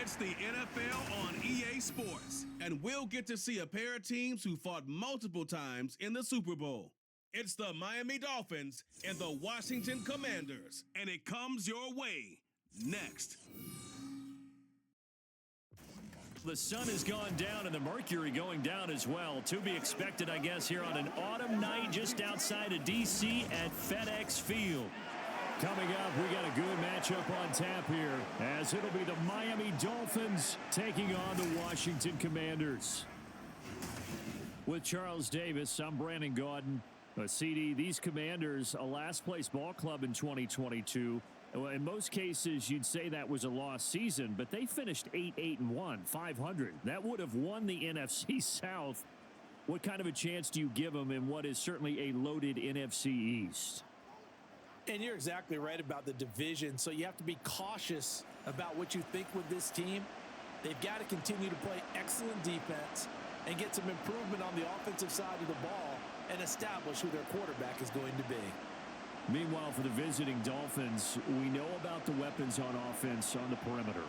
It's the NFL on EA Sports, and we'll get to see a pair of teams who fought multiple times in the Super Bowl. It's the Miami Dolphins and the Washington Commanders, and it comes your way next. The sun has gone down and the mercury going down as well. To be expected, I guess, here on an autumn night just outside of D.C. at FedEx Field. Coming up, we got a good matchup on tap here, as it'll be the Miami Dolphins taking on the Washington Commanders. With Charles Davis, I'm Brandon Gaudin. CD, these Commanders, a last-place ball club in 2022. In most cases, you'd say that was a lost season, but they finished 8-1, 500. That would have won the NFC South. What kind of a chance do you give them in what is certainly a loaded NFC East? And you're exactly right about the division, so you have to be cautious about what you think with this team. They've got to continue to play excellent defense and get some improvement on the offensive side of the ball and establish who their quarterback is going to be. Meanwhile, for the visiting Dolphins, we know about the weapons on offense on the perimeter.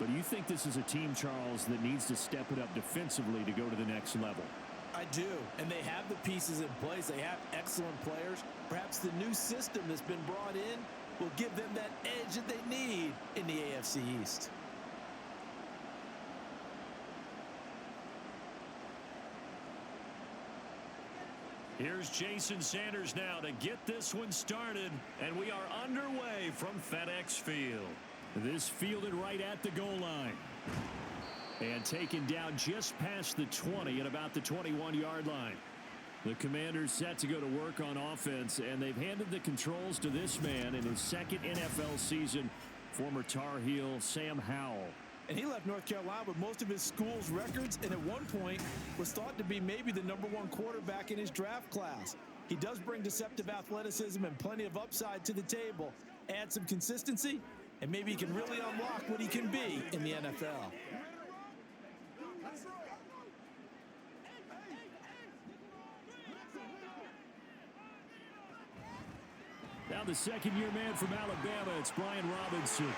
But do you think this is a team, Charles, that needs to step it up defensively to go to the next level? I do, and they have the pieces in place. They have excellent players. Perhaps the new system that's been brought in will give them that edge that they need in the AFC East. Here's Jason Sanders now to get this one started, and we are underway from FedEx Field. This fielded right at the goal line. And taken down just past the 20 at about the 21-yard line. The Commanders set to go to work on offense, and they've handed the controls to this man in his second NFL season, former Tar Heel Sam Howell. And he left North Carolina with most of his school's records, and at one point was thought to be maybe the #1 quarterback in his draft class. He does bring deceptive athleticism and plenty of upside to the table. Add some consistency, and maybe he can really unlock what he can be in the NFL. Now the second-year man from Alabama, it's Brian Robinson.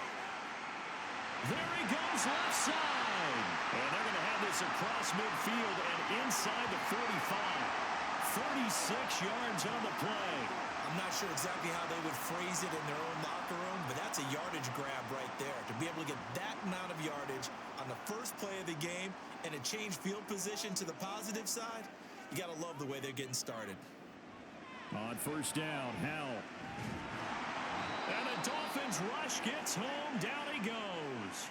There he goes left side. And they're going to have this across midfield and inside the 45. 46 yards on the play. I'm not sure exactly how they would phrase it in their own locker room, but that's a yardage grab right there. To be able to get that amount of yardage on the first play of the game and a change field position to the positive side, you got to love the way they're getting started. On first down, Howell. And the Dolphins rush gets home. Down he goes.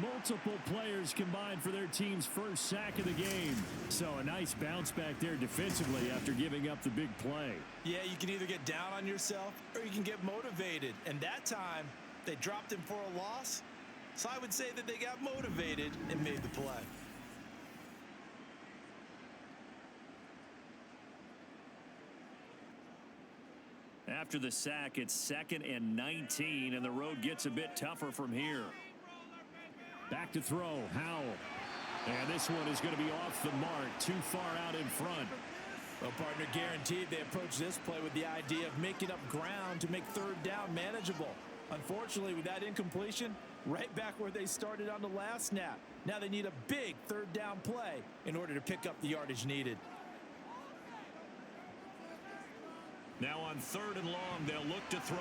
Multiple players combined for their team's first sack of the game. So a nice bounce back there defensively after giving up the big play. Yeah, you can either get down on yourself or you can get motivated. And that time, they dropped him for a loss. So I would say that they got motivated and made the play. After the sack, it's 2nd and 19, and the road gets a bit tougher from here. Back to throw, Howell. And this one is going to be off the mark, too far out in front. Well, partner, guaranteed they approach this play with the idea of making up ground to make third down manageable. Unfortunately, with that incompletion, right back where they started on the last snap. Now they need a big third down play in order to pick up the yardage needed. Now on 3rd and long, they'll look to throw.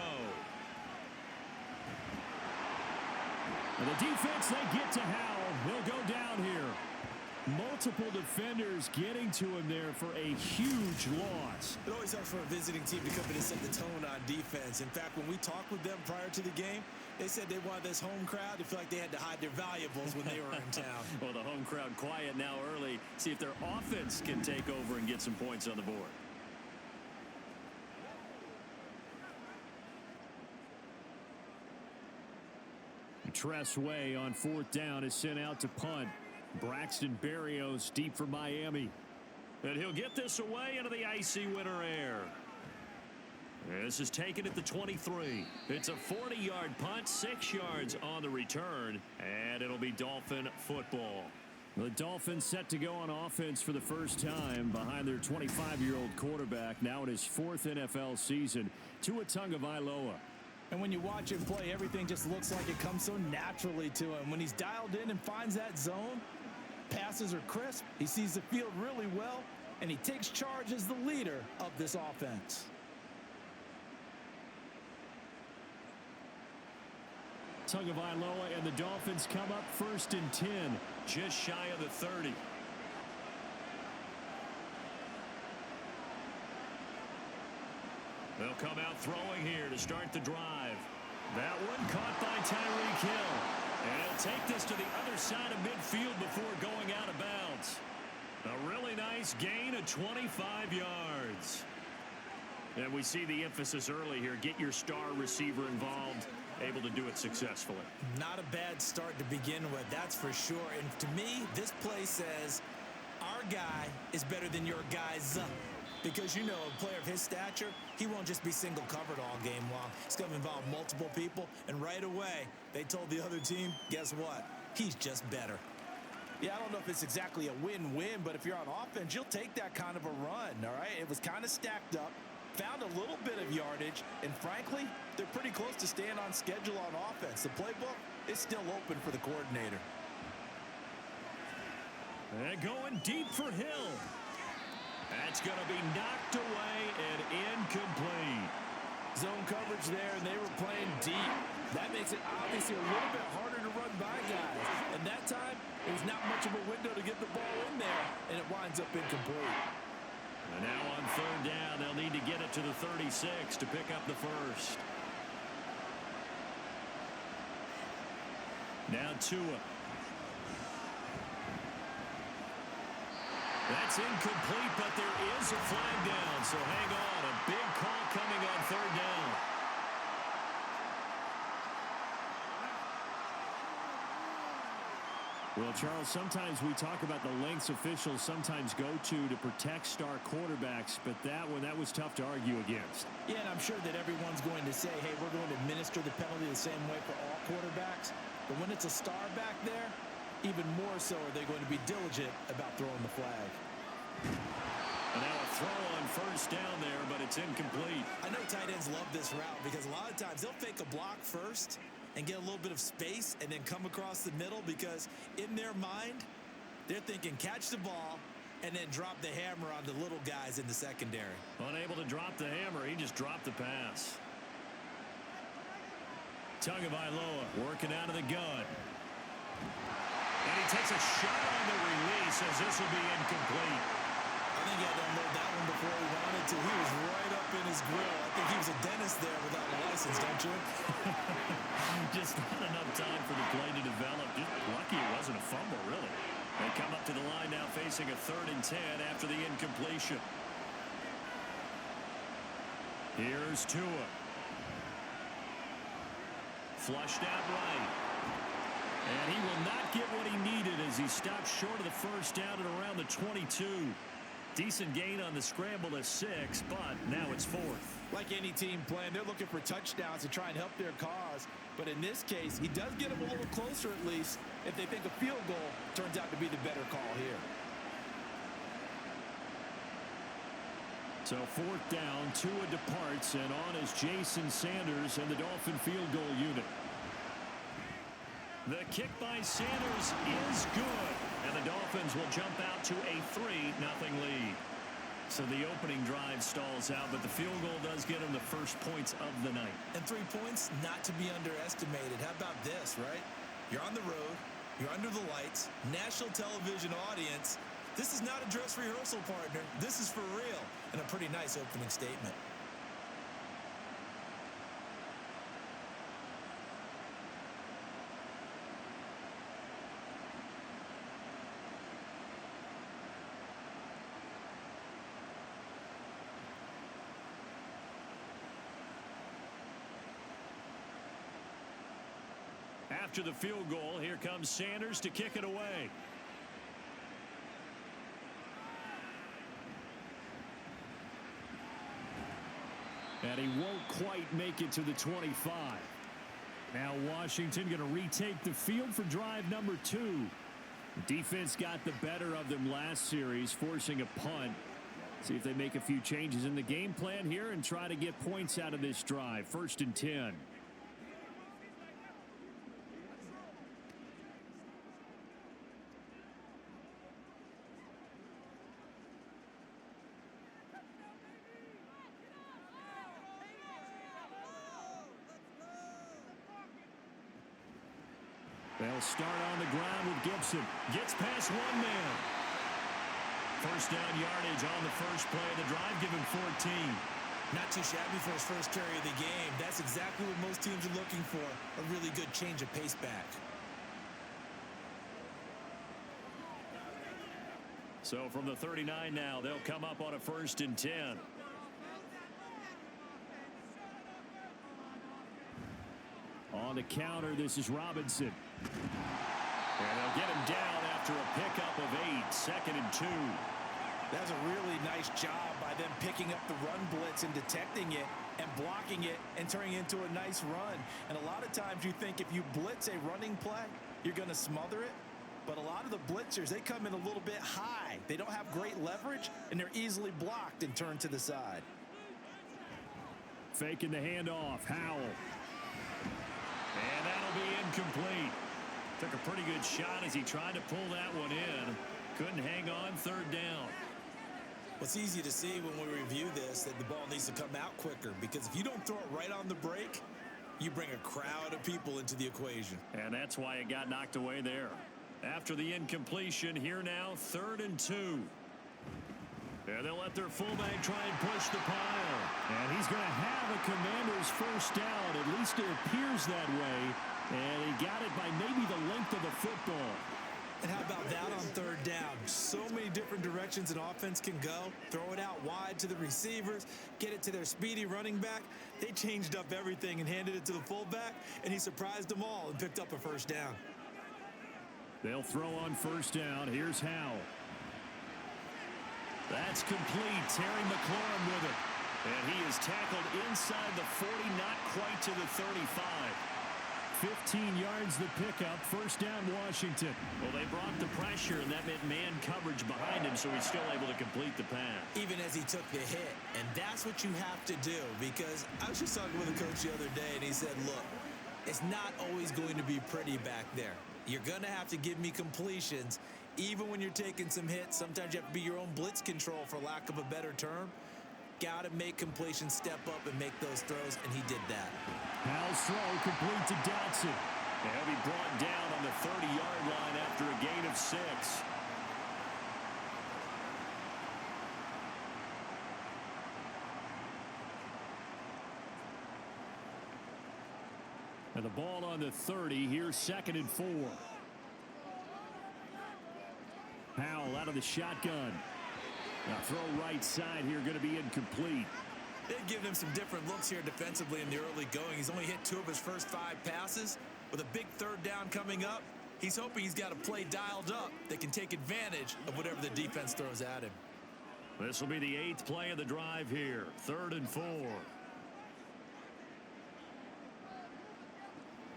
And the defense, they get to Howell. He'll go down here. Multiple defenders getting to him there for a huge loss. It always helps for a visiting team to come in and set the tone on defense. In fact, when we talked with them prior to the game, they said they wanted this home crowd to feel like they had to hide their valuables when they were in town. Well, the home crowd quiet now early. See if their offense can take over and get some points on the board. Tress Way on 4th down is sent out to punt. Braxton Berrios deep for Miami. And he'll get this away into the icy winter air. This is taken at the 23. It's a 40-yard punt, 6 yards on the return, and it'll be Dolphin football. The Dolphins set to go on offense for the first time behind their 25-year-old quarterback, now in his 4th NFL season, Tua Tagovailoa. And when you watch him play, everything just looks like it comes so naturally to him. When he's dialed in and finds that zone, passes are crisp, he sees the field really well, and he takes charge as the leader of this offense. Tagovailoa and the Dolphins come up 1st and 10, just shy of the 30. They'll come out throwing here to start the drive. That one caught by Tyreek Hill. And he'll take this to the other side of midfield before going out of bounds. A really nice gain of 25 yards. And we see the emphasis early here. Get your star receiver involved. Able to do it successfully. Not a bad start to begin with, that's for sure. And to me, this play says our guy is better than your guy's. Because, you know, a player of his stature, he won't just be single covered all game long. It's going to involve multiple people. And right away, they told the other team, guess what? He's just better. Yeah, I don't know if it's exactly a win-win, but if you're on offense, you'll take that kind of a run, all right? It was kind of stacked up, found a little bit of yardage, and frankly, they're pretty close to staying on schedule on offense. The playbook is still open for the coordinator. And going deep for Hill. That's going to be knocked away and incomplete. Zone coverage there, and they were playing deep. That makes it obviously a little bit harder to run by guys. And that time, it was not much of a window to get the ball in there, and it winds up incomplete. And now on 3rd down, they'll need to get it to the 36 to pick up the first. Now Tua. That's incomplete, but there is a flag down, so hang on. A big call coming on 3rd down. Well, Charles, sometimes we talk about the lengths officials sometimes go to protect star quarterbacks, but that was tough to argue against. Yeah, and I'm sure that everyone's going to say, hey, we're going to administer the penalty the same way for all quarterbacks. But when it's a star back there, even more so are they going to be diligent about throwing the flag. And now a throw on 1st down there, but it's incomplete. I know tight ends love this route because a lot of times they'll fake a block first and get a little bit of space and then come across the middle because in their mind, they're thinking catch the ball and then drop the hammer on the little guys in the secondary. Unable to drop the hammer, he just dropped the pass. Tagovailoa working out of the gun. And he takes a shot on the release as this will be incomplete. I think he had to unload that one before he wanted to. He was right up in his grill. I think he was a dentist there without a license, don't you? Just not enough time for the play to develop. Just lucky it wasn't a fumble, really. They come up to the line now facing a 3rd and 10 after the incompletion. Here's Tua. Flushed out right. And he will not get what he needed as he stops short of the 1st down at around the 22. Decent gain on the scramble to 6, but now it's 4th. Like any team playing, they're looking for touchdowns to try and help their cause. But in this case, he does get them a little closer at least if they think a field goal turns out to be the better call here. So 4th down, Tua departs, and on is Jason Sanders and the Dolphin field goal unit. The kick by Sanders is good, and the Dolphins will jump out to a 3-0 lead. So the opening drive stalls out, but the field goal does get them the first points of the night. And 3 points, not to be underestimated. How about this, right? You're on the road, you're under the lights, national television audience. This is not a dress rehearsal, partner. This is for real, and a pretty nice opening statement. After the field goal, here comes Sanders to kick it away. And he won't quite make it to the 25. Now Washington going to retake the field for drive number 2. The defense got the better of them last series, forcing a punt. See if they make a few changes in the game plan here and try to get points out of this drive. 1st and 10. They'll start on the ground with Gibson. Gets past one man. First down yardage on the first play of the drive. Give him 14. Not too shabby for his first carry of the game. That's exactly what most teams are looking for. A really good change of pace back. So from the 39 now, they'll come up on a 1st and 10. On the counter, this is Robinson. And they'll get him down after a pickup of 8. 2nd and 2. That's a really nice job by them picking up the run blitz and detecting it and blocking it and turning it into a nice run. And a lot of times you think if you blitz a running play, you're going to smother it. But a lot of the blitzers, they come in a little bit high. They don't have great leverage, and they're easily blocked and turned to the side. Faking the handoff. Howell. And that'll be incomplete. Took a pretty good shot as he tried to pull that one in. Couldn't hang on. 3rd down. Well, it's easy to see when we review this that the ball needs to come out quicker, because if you don't throw it right on the break, you bring a crowd of people into the equation. And that's why it got knocked away there. After the incompletion, here now, 3rd and 2. And they'll let their fullback try and push the pile. And he's going to have a Commander's first down. At least it appears that way. And he got it by maybe the length of the football. And how about that on 3rd down? So many different directions an offense can go. Throw it out wide to the receivers, get it to their speedy running back. They changed up everything and handed it to the fullback, and he surprised them all and picked up a 1st down. They'll throw on 1st down. Here's Howell. That's complete. Terry McLaurin with it. And he is tackled inside the 40, not quite to the 35. 15 yards the pickup. 1st down, Washington. Well, they brought the pressure, and that meant man coverage behind him, so he's still able to complete the pass. Even as he took the hit. And that's what you have to do, because I was just talking with a coach the other day, and he said, look, it's not always going to be pretty back there. You're going to have to give me completions. Even when you're taking some hits, sometimes you have to be your own blitz control, for lack of a better term. Got to make completions, step up, and make those throws, and he did that. Howell's throw complete to Dotson. And he'll be brought down on the 30-yard line after a gain of 6. And the ball on the 30. Here's 2nd and 4. Howell out of the shotgun. Now throw right side here, going to be incomplete. They've given him some different looks here defensively in the early going. He's only hit 2 of his first 5 passes. With a big 3rd down coming up, he's hoping he's got a play dialed up that can take advantage of whatever the defense throws at him. This will be the 8th play of the drive here. 3rd and 4.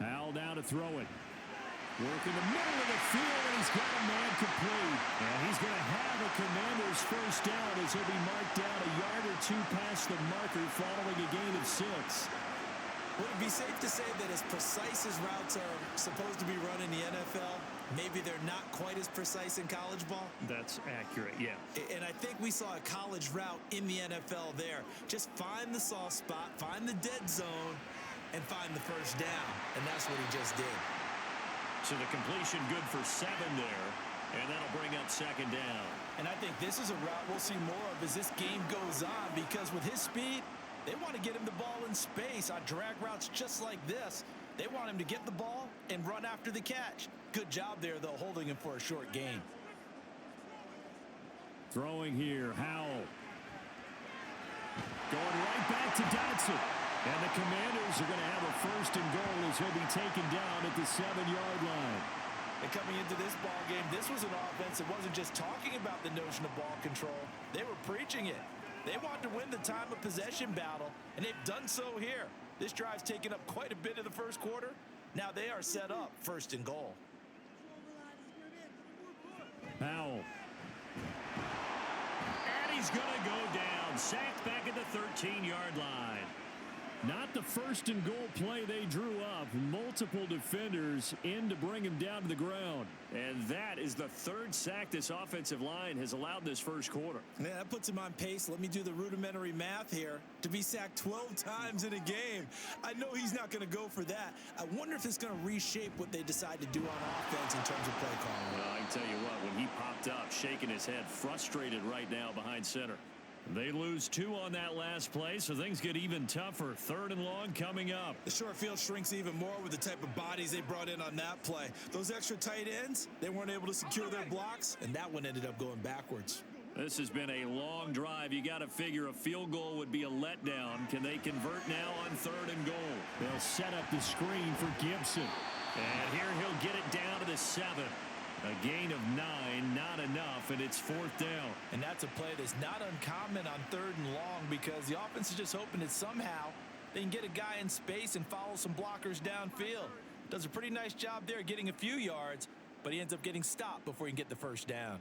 Howell now to throw it. Work in the middle of the field, and he's got a man complete. And he's going to have a Commander's first down as he'll be marked down a yard or 2 past the marker following a gain of 6. Would it be safe to say that as precise as routes are supposed to be run in the NFL, maybe they're not quite as precise in college ball? That's accurate, yeah. And I think we saw a college route in the NFL there. Just find the soft spot, find the dead zone, and find the first down. And that's what he just did. So the completion good for 7 there, and that'll bring up 2nd down. And I think this is a route we'll see more of as this game goes on, because with his speed, they want to get him the ball in space on drag routes just like this. They want him to get the ball and run after the catch. Good job there, though, holding him for a short gain. Throwing here, Howell. Going right back to Dotson. And the Commanders are going to have a 1st and goal as he'll be taken down at the 7-yard line. And coming into this ball game, this was an offense that wasn't just talking about the notion of ball control. They were preaching it. They wanted to win the time of possession battle, and they've done so here. This drive's taken up quite a bit of the first quarter. Now they are set up 1st and goal. Howell. And he's going to go down. Sacked back at the 13-yard line. Not the first and goal play they drew up. Multiple defenders in to bring him down to the ground. And that is the third sack this offensive line has allowed this first quarter. Man, that puts him on pace. Let me do the rudimentary math here. To be sacked 12 times in a game. I know he's not going to go for that. I wonder if it's going to reshape what they decide to do on offense in terms of play calling. Well, I can tell you what, when he popped up, shaking his head, frustrated right now behind center. They lose 2 on that last play, so things get even tougher. 3rd and long coming up. The short field shrinks even more with the type of bodies they brought in on that play. Those extra tight ends, they weren't able to secure their blocks, and that one ended up going backwards. This has been a long drive. You got to figure a field goal would be a letdown. Can they convert now on 3rd and goal? They'll set up the screen for Gibson. And here he'll get it down to the 7. A gain of 9, not enough, and it's 4th down. And that's a play that's not uncommon on 3rd and long because the offense is just hoping that somehow they can get a guy in space and follow some blockers downfield. Does a pretty nice job there getting a few yards, but he ends up getting stopped before he can get the first down.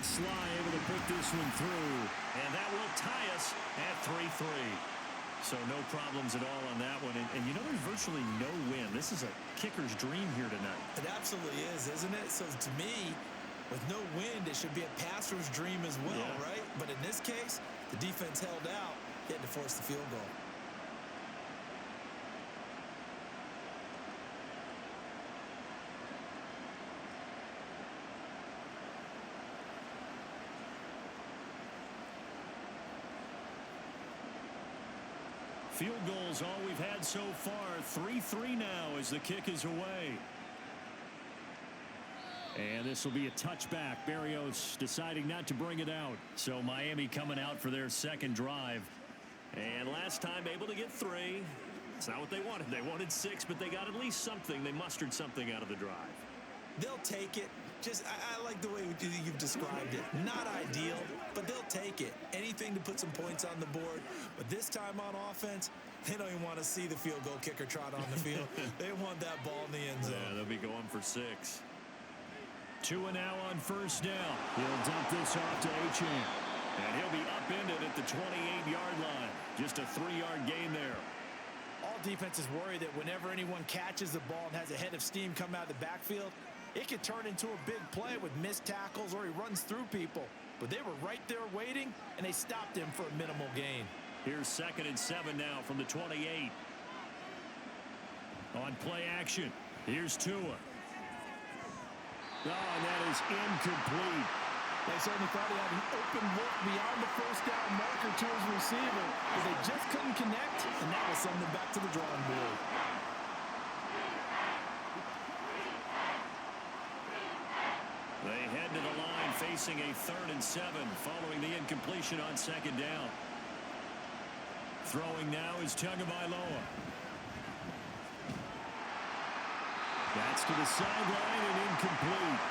Sly able to put this one through, and that will tie us at 3-3. So no problems at all on that one. And you know, there's virtually no win. This is a kicker's dream here tonight. It absolutely is, isn't it? So to me, with no wind, it should be a passer's dream as well, right? But in this case, the defense held out. They had to force the field goal. Field goals all we've had so far. 3-3 now as the kick is away. And this will be a touchback. Berrios deciding not to bring it out. So Miami coming out for their second drive. And last time able to get 3. It's not what they wanted. They wanted 6, but they got at least something. They mustered something out of the drive. They'll take it. I like the way you've described it. Not ideal, but they'll take it. Anything to put some points on the board. But this time on offense, they don't even want to see the field goal kicker trot on the field. They want that ball in the end zone. Yeah, they'll be going for 6. 2 and now on 1st down. He'll dump this off to Achane. And he'll be upended at the 28-yard line. Just a 3-yard gain there. All defenses worry that whenever anyone catches the ball and has a head of steam come out of the backfield, it could turn into a big play with missed tackles or he runs through people. But they were right there waiting, and they stopped him for a minimal gain. Here's 2nd and 7 now from the 28. On play action, here's Tua. Oh, and that is incomplete. They certainly thought he had an open look beyond the first down marker to his receiver, but they just couldn't connect, and that will send them back to the drawing board. They head to the line facing a 3rd and 7 following the incompletion on 2nd down. Throwing now is Tagovailoa. That's to the sideline and incomplete.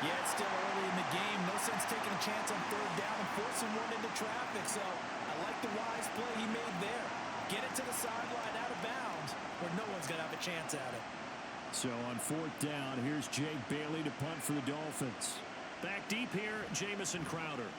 Yeah, it's still early in the game. No sense taking a chance on 3rd down and forcing one into traffic. So I like the wise play he made there. Get it to the sideline out of bounds where no one's going to have a chance at it. So on 4th down, here's Jake Bailey to punt for the Dolphins. Back deep here, Jamison Crowder.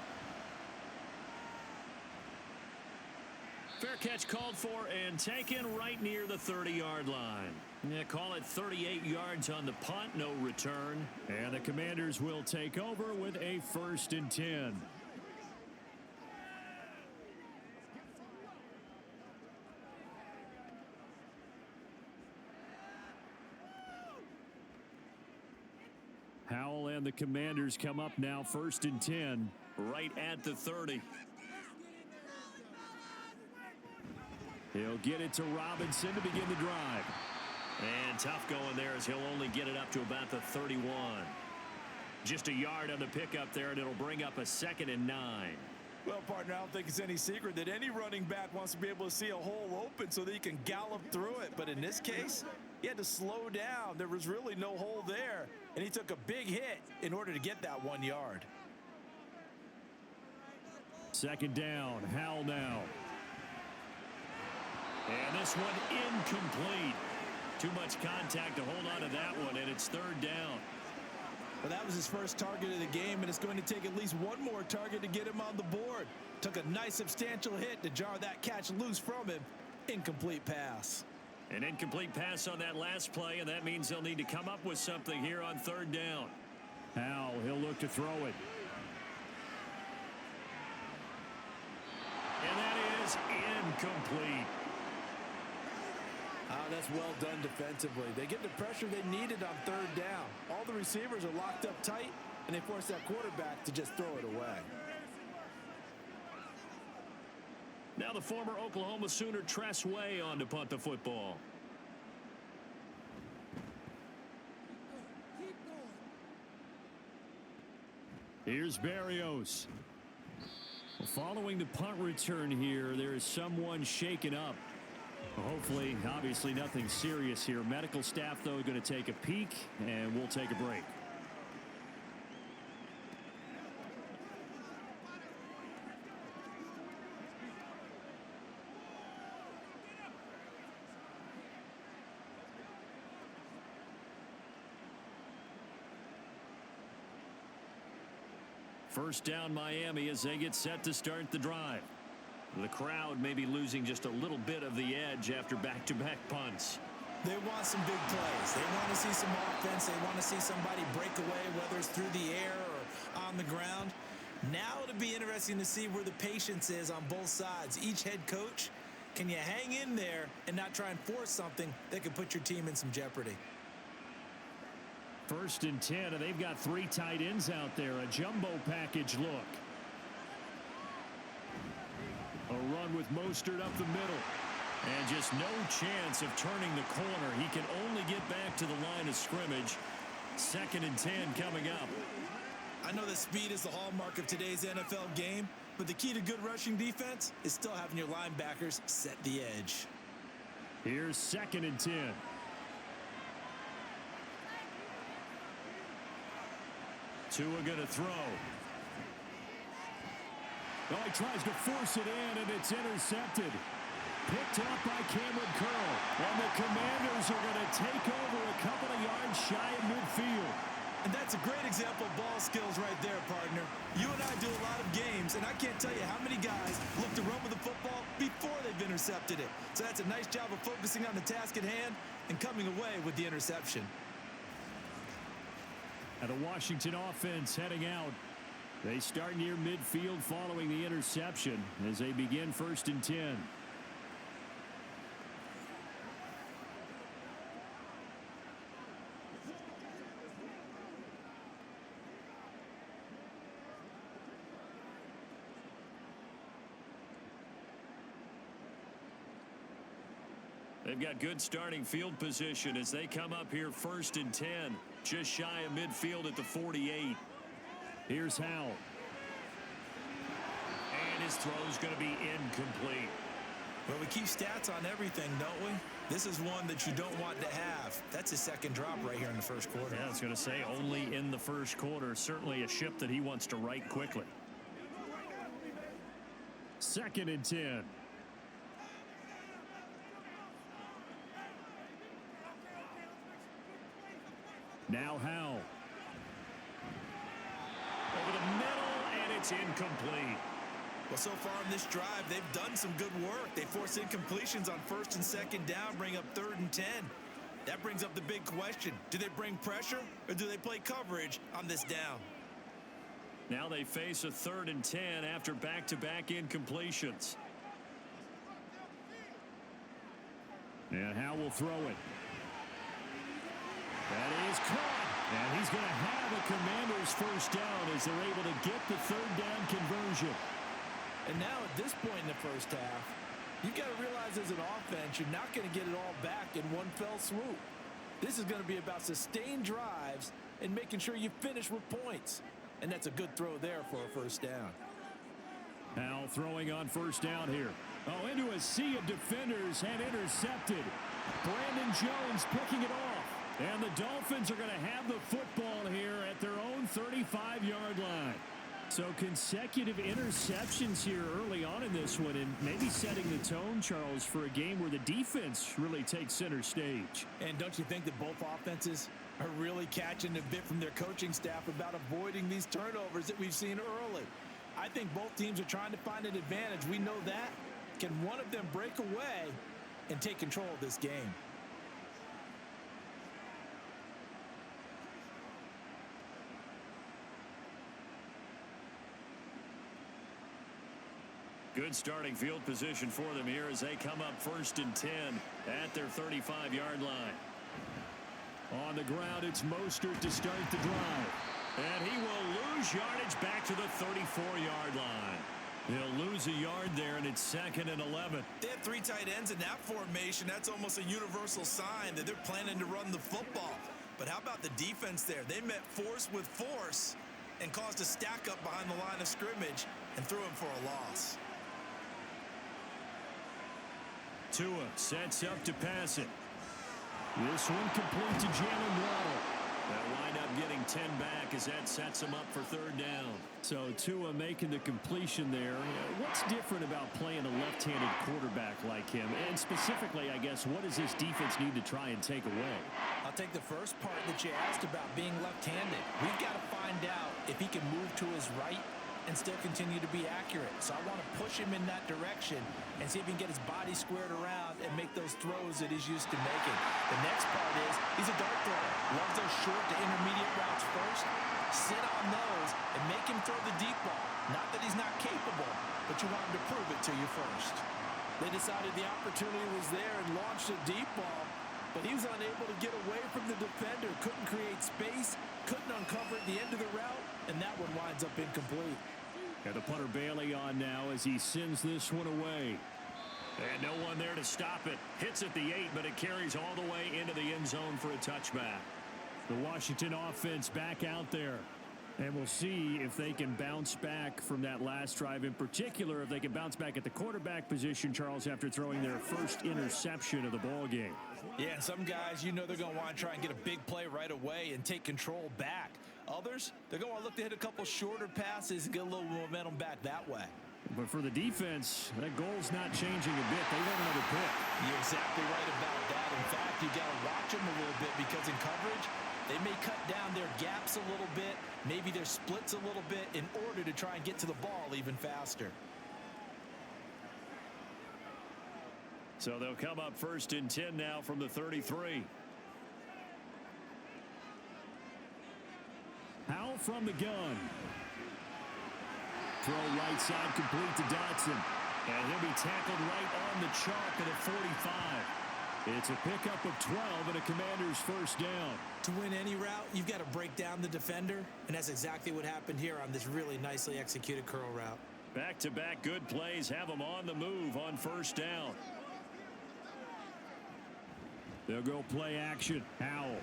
Fair catch called for and taken right near the 30-yard line. Yeah, call it 38 yards on the punt, no return. And the Commanders will take over with a 1st and 10. Howell and the Commanders come up now 1st and 10 right at the 30. He'll get it to Robinson to begin the drive. And tough going there as he'll only get it up to about the 31. Just a yard on the pickup there, and it'll bring up a 2nd and 9. Well, partner, I don't think it's any secret that any running back wants to be able to see a hole open so that he can gallop through it. But in this case, he had to slow down. There was really no hole there, and he took a big hit in order to get that 1 yard. 2nd down, Howell now. And this one incomplete. Too much contact to hold on to that one, and it's 3rd down. Well, that was his first target of the game, and it's going to take at least one more target to get him on the board. Took a nice substantial hit to jar that catch loose from him. Incomplete pass. An incomplete pass on that last play, and that means they'll need to come up with something here on third down. Howell, he'll look to throw it. And that is incomplete. That's well done defensively. They get the pressure they needed on third down. All the receivers are locked up tight, and they force that quarterback to just throw it away. Now the former Oklahoma Sooner Tress Way on to punt the football. Here's Berrios. Following the punt return here, there is someone shaken up. Hopefully, obviously nothing serious here. Medical staff, though, going to take a peek, and we'll take a break. First down Miami as they get set to start the drive. The crowd may be losing just a little bit of the edge after back-to-back punts. They want some big plays. They want to see some offense. They want to see somebody break away, whether it's through the air or on the ground. Now it'll be interesting to see where the patience is on both sides. Each head coach, can you hang in there and not try and force something that could put your team in some jeopardy? First and 10, and they've got three tight ends out there. A jumbo package look. A run with Mostert up the middle. And just no chance of turning the corner. He can only get back to the line of scrimmage. Second and 10 coming up. I know that speed is the hallmark of today's NFL game, but the key to good rushing defense is still having your linebackers set the edge. Here's second and 10. Tua going to throw. Oh, he tries to force it in, and it's intercepted. Picked up by Cameron Curl. And the Commanders are going to take over a couple of yards shy of midfield. And that's a great example of ball skills right there, partner. You and I do a lot of games, and I can't tell you how many guys look to run with the football before they've intercepted it. So that's a nice job of focusing on the task at hand and coming away with the interception. And the Washington offense heading out. They start near midfield following the interception as they begin first and 10. They've got good starting field position as they come up here first and 10. Just shy of midfield at the 48. Here's Howell. And his throw's going to be incomplete. Well, we keep stats on everything, don't we? This is one that you don't want to have. That's his second drop right here in the first quarter. Yeah, I was going to say only in the first quarter. Certainly a ship that he wants to right quickly. Second and 10. Now Howell. Over the middle, and it's incomplete. Well, so far in this drive, they've done some good work. They force incompletions on first and second down, bring up third and 10. That brings up the big question. Do they bring pressure, or do they play coverage on this down? Now they face a third and 10 after back-to-back incompletions. And Howell will throw it. That is caught. And he's going to have a Commanders first down as they're able to get the third down conversion. And now at this point in the first half, you've got to realize as an offense, you're not going to get it all back in one fell swoop. This is going to be about sustained drives and making sure you finish with points. And that's a good throw there for a first down. Now throwing on first down here. Oh, into a sea of defenders and intercepted. Brandon Jones picking it off. And the Dolphins are going to have the football here at their own 35-yard line. So consecutive interceptions here early on in this one, and maybe setting the tone, Charles, for a game where the defense really takes center stage. And don't you think that both offenses are really catching a bit from their coaching staff about avoiding these turnovers that we've seen early? I think both teams are trying to find an advantage. We know that. Can one of them break away and take control of this game? Good starting field position for them here as they come up 1st and 10 at their 35-yard line. On the ground, it's Mostert to start the drive. And he will lose yardage back to the 34-yard line. He'll lose a yard there, and it's 2nd and 11. They have 3 tight ends in that formation. That's almost a universal sign that they're planning to run the football. But how about the defense there? They met force with force and caused a stack up behind the line of scrimmage and threw him for a loss. Tua sets up to pass it. This one complete to Jalen Waddle. They'll wind up getting 10 back as that sets them up for 3rd down. So Tua making the completion there. What's different about playing a left-handed quarterback like him? And specifically, I guess, what does this defense need to try and take away? I'll take the first part that you asked about being left-handed. We've got to find out if he can move to his right and still continue to be accurate. So I want to push him in that direction and see if he can get his body squared around and make those throws that he's used to making. The next part is he's a dart thrower. Loves those short to intermediate routes first. Sit on those and make him throw the deep ball. Not that he's not capable, but you want him to prove it to you first. They decided the opportunity was there and launched a deep ball, but he was unable to get away from the defender. Couldn't create space, couldn't uncover at the end of the route, and that one winds up incomplete. And the punter Bailey on now as he sends this one away. And no one there to stop it. Hits at the 8, but it carries all the way into the end zone for a touchback. The Washington offense back out there. And we'll see if they can bounce back from that last drive. In particular, if they can bounce back at the quarterback position, Charles, after throwing their first interception of the ball game. Yeah, some guys, you know they're going to want to try and get a big play right away and take control back. Others, they're going to look to hit a couple shorter passes and get a little momentum back that way. But for the defense, that goal's not changing a bit. They want another pick. You're exactly right about that. In fact, you got to watch them a little bit because in coverage, they may cut down their gaps a little bit, maybe their splits a little bit in order to try and get to the ball even faster. So they'll come up 1st and 10 now from the 33. Howell from the gun. Throw right side complete to Dotson. And he'll be tackled right on the chalk at a 45. It's a pickup of 12 and a Commander's 1st down. To win any route, you've got to break down the defender, and that's exactly what happened here on this really nicely executed curl route. Back-to-back good plays have them on the move on 1st down. They'll go play action. Howell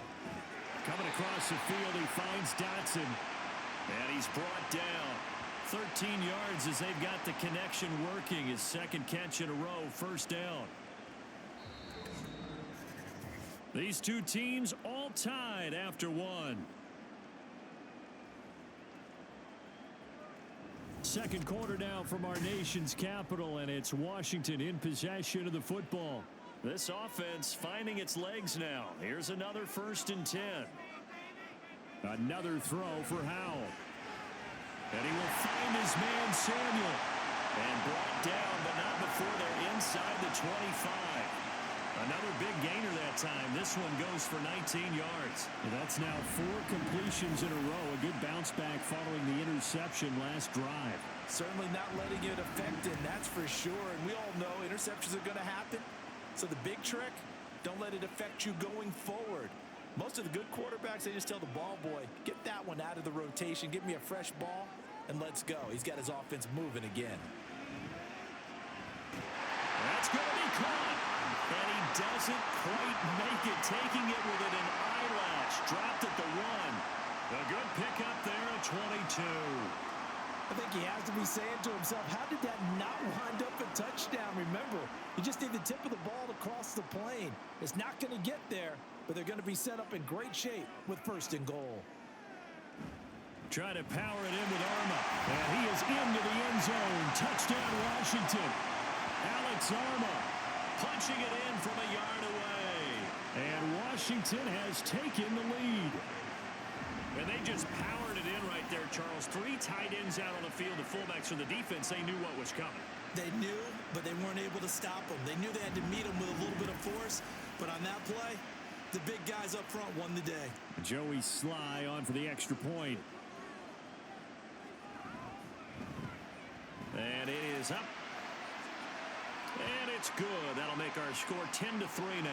coming across the field. He finds Dotson, and he's brought down. 13 yards as they've got the connection working. His 2nd catch in a row, 1st down. These two teams all tied after one. Second quarter now from our nation's capital, and it's Washington in possession of the football. This offense finding its legs now. Here's another 1st and 10. Another throw for Howell. And he will find his man Samuel. And brought down, but not before they're inside the 25. Another big gainer that time. This one goes for 19 yards. And that's now 4 completions in a row. A good bounce back following the interception last drive. Certainly not letting it affect him, that's for sure. And we all know interceptions are going to happen. So the big trick, don't let it affect you going forward. Most of the good quarterbacks, they just tell the ball boy, get that one out of the rotation, give me a fresh ball, and let's go. He's got his offense moving again. That's going to be caught. And he doesn't quite make it, taking it within an eyelash. Dropped at the 1. A good pickup there at 22. I think he has to be saying to himself, how did that not wind up a touchdown? Remember, you just need the tip of the ball to cross the plane. It's not going to get there, but they're going to be set up in great shape with 1st and goal. Trying to power it in with Arma. And he is into the end zone. Touchdown, Washington. Alex Arma punching it in from a yard away. And Washington has taken the lead. And they just powered it in right there, Charles. 3 tight ends out on the field. The fullbacks for the defense, they knew what was coming. They knew, but they weren't able to stop them. They knew they had to meet them with a little bit of force. But on that play, the big guys up front won the day. Joey Sly on for the extra point. And it is up. And it's good. That'll make our score 10-3 now.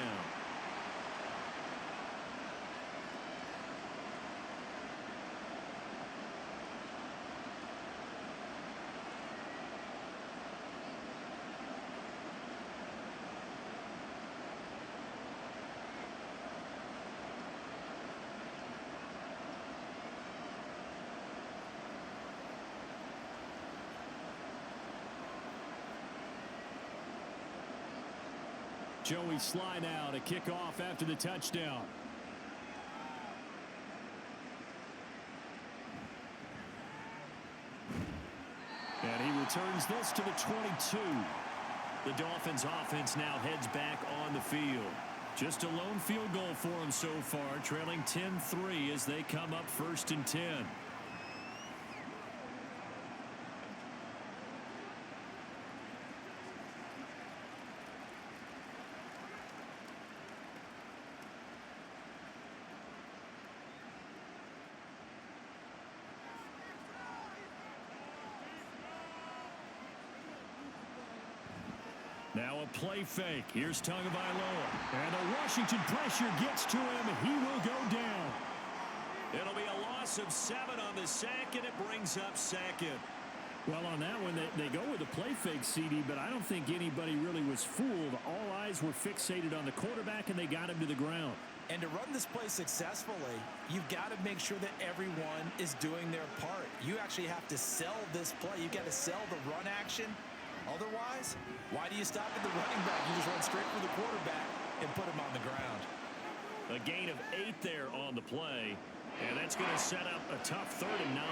Joey Sly now to kick off after the touchdown. And he returns this to the 22. The Dolphins offense now heads back on the field. Just a lone field goal for them so far, trailing 10-3 as they come up 1st and 10. Now a play fake. Here's Tagovailoa. And the Washington pressure gets to him. He will go down. It'll be a loss of 7 on the sack, and it brings up 2nd. Well, on that one, they go with a play fake, CD, but I don't think anybody really was fooled. All eyes were fixated on the quarterback, and they got him to the ground. And to run this play successfully, you've got to make sure that everyone is doing their part. You actually have to sell this play. You've got to sell the run action. Otherwise, why do you stop at the running back? You just run straight for the quarterback and put him on the ground. A gain of 8 there on the play, and that's going to set up a tough 3rd and 9.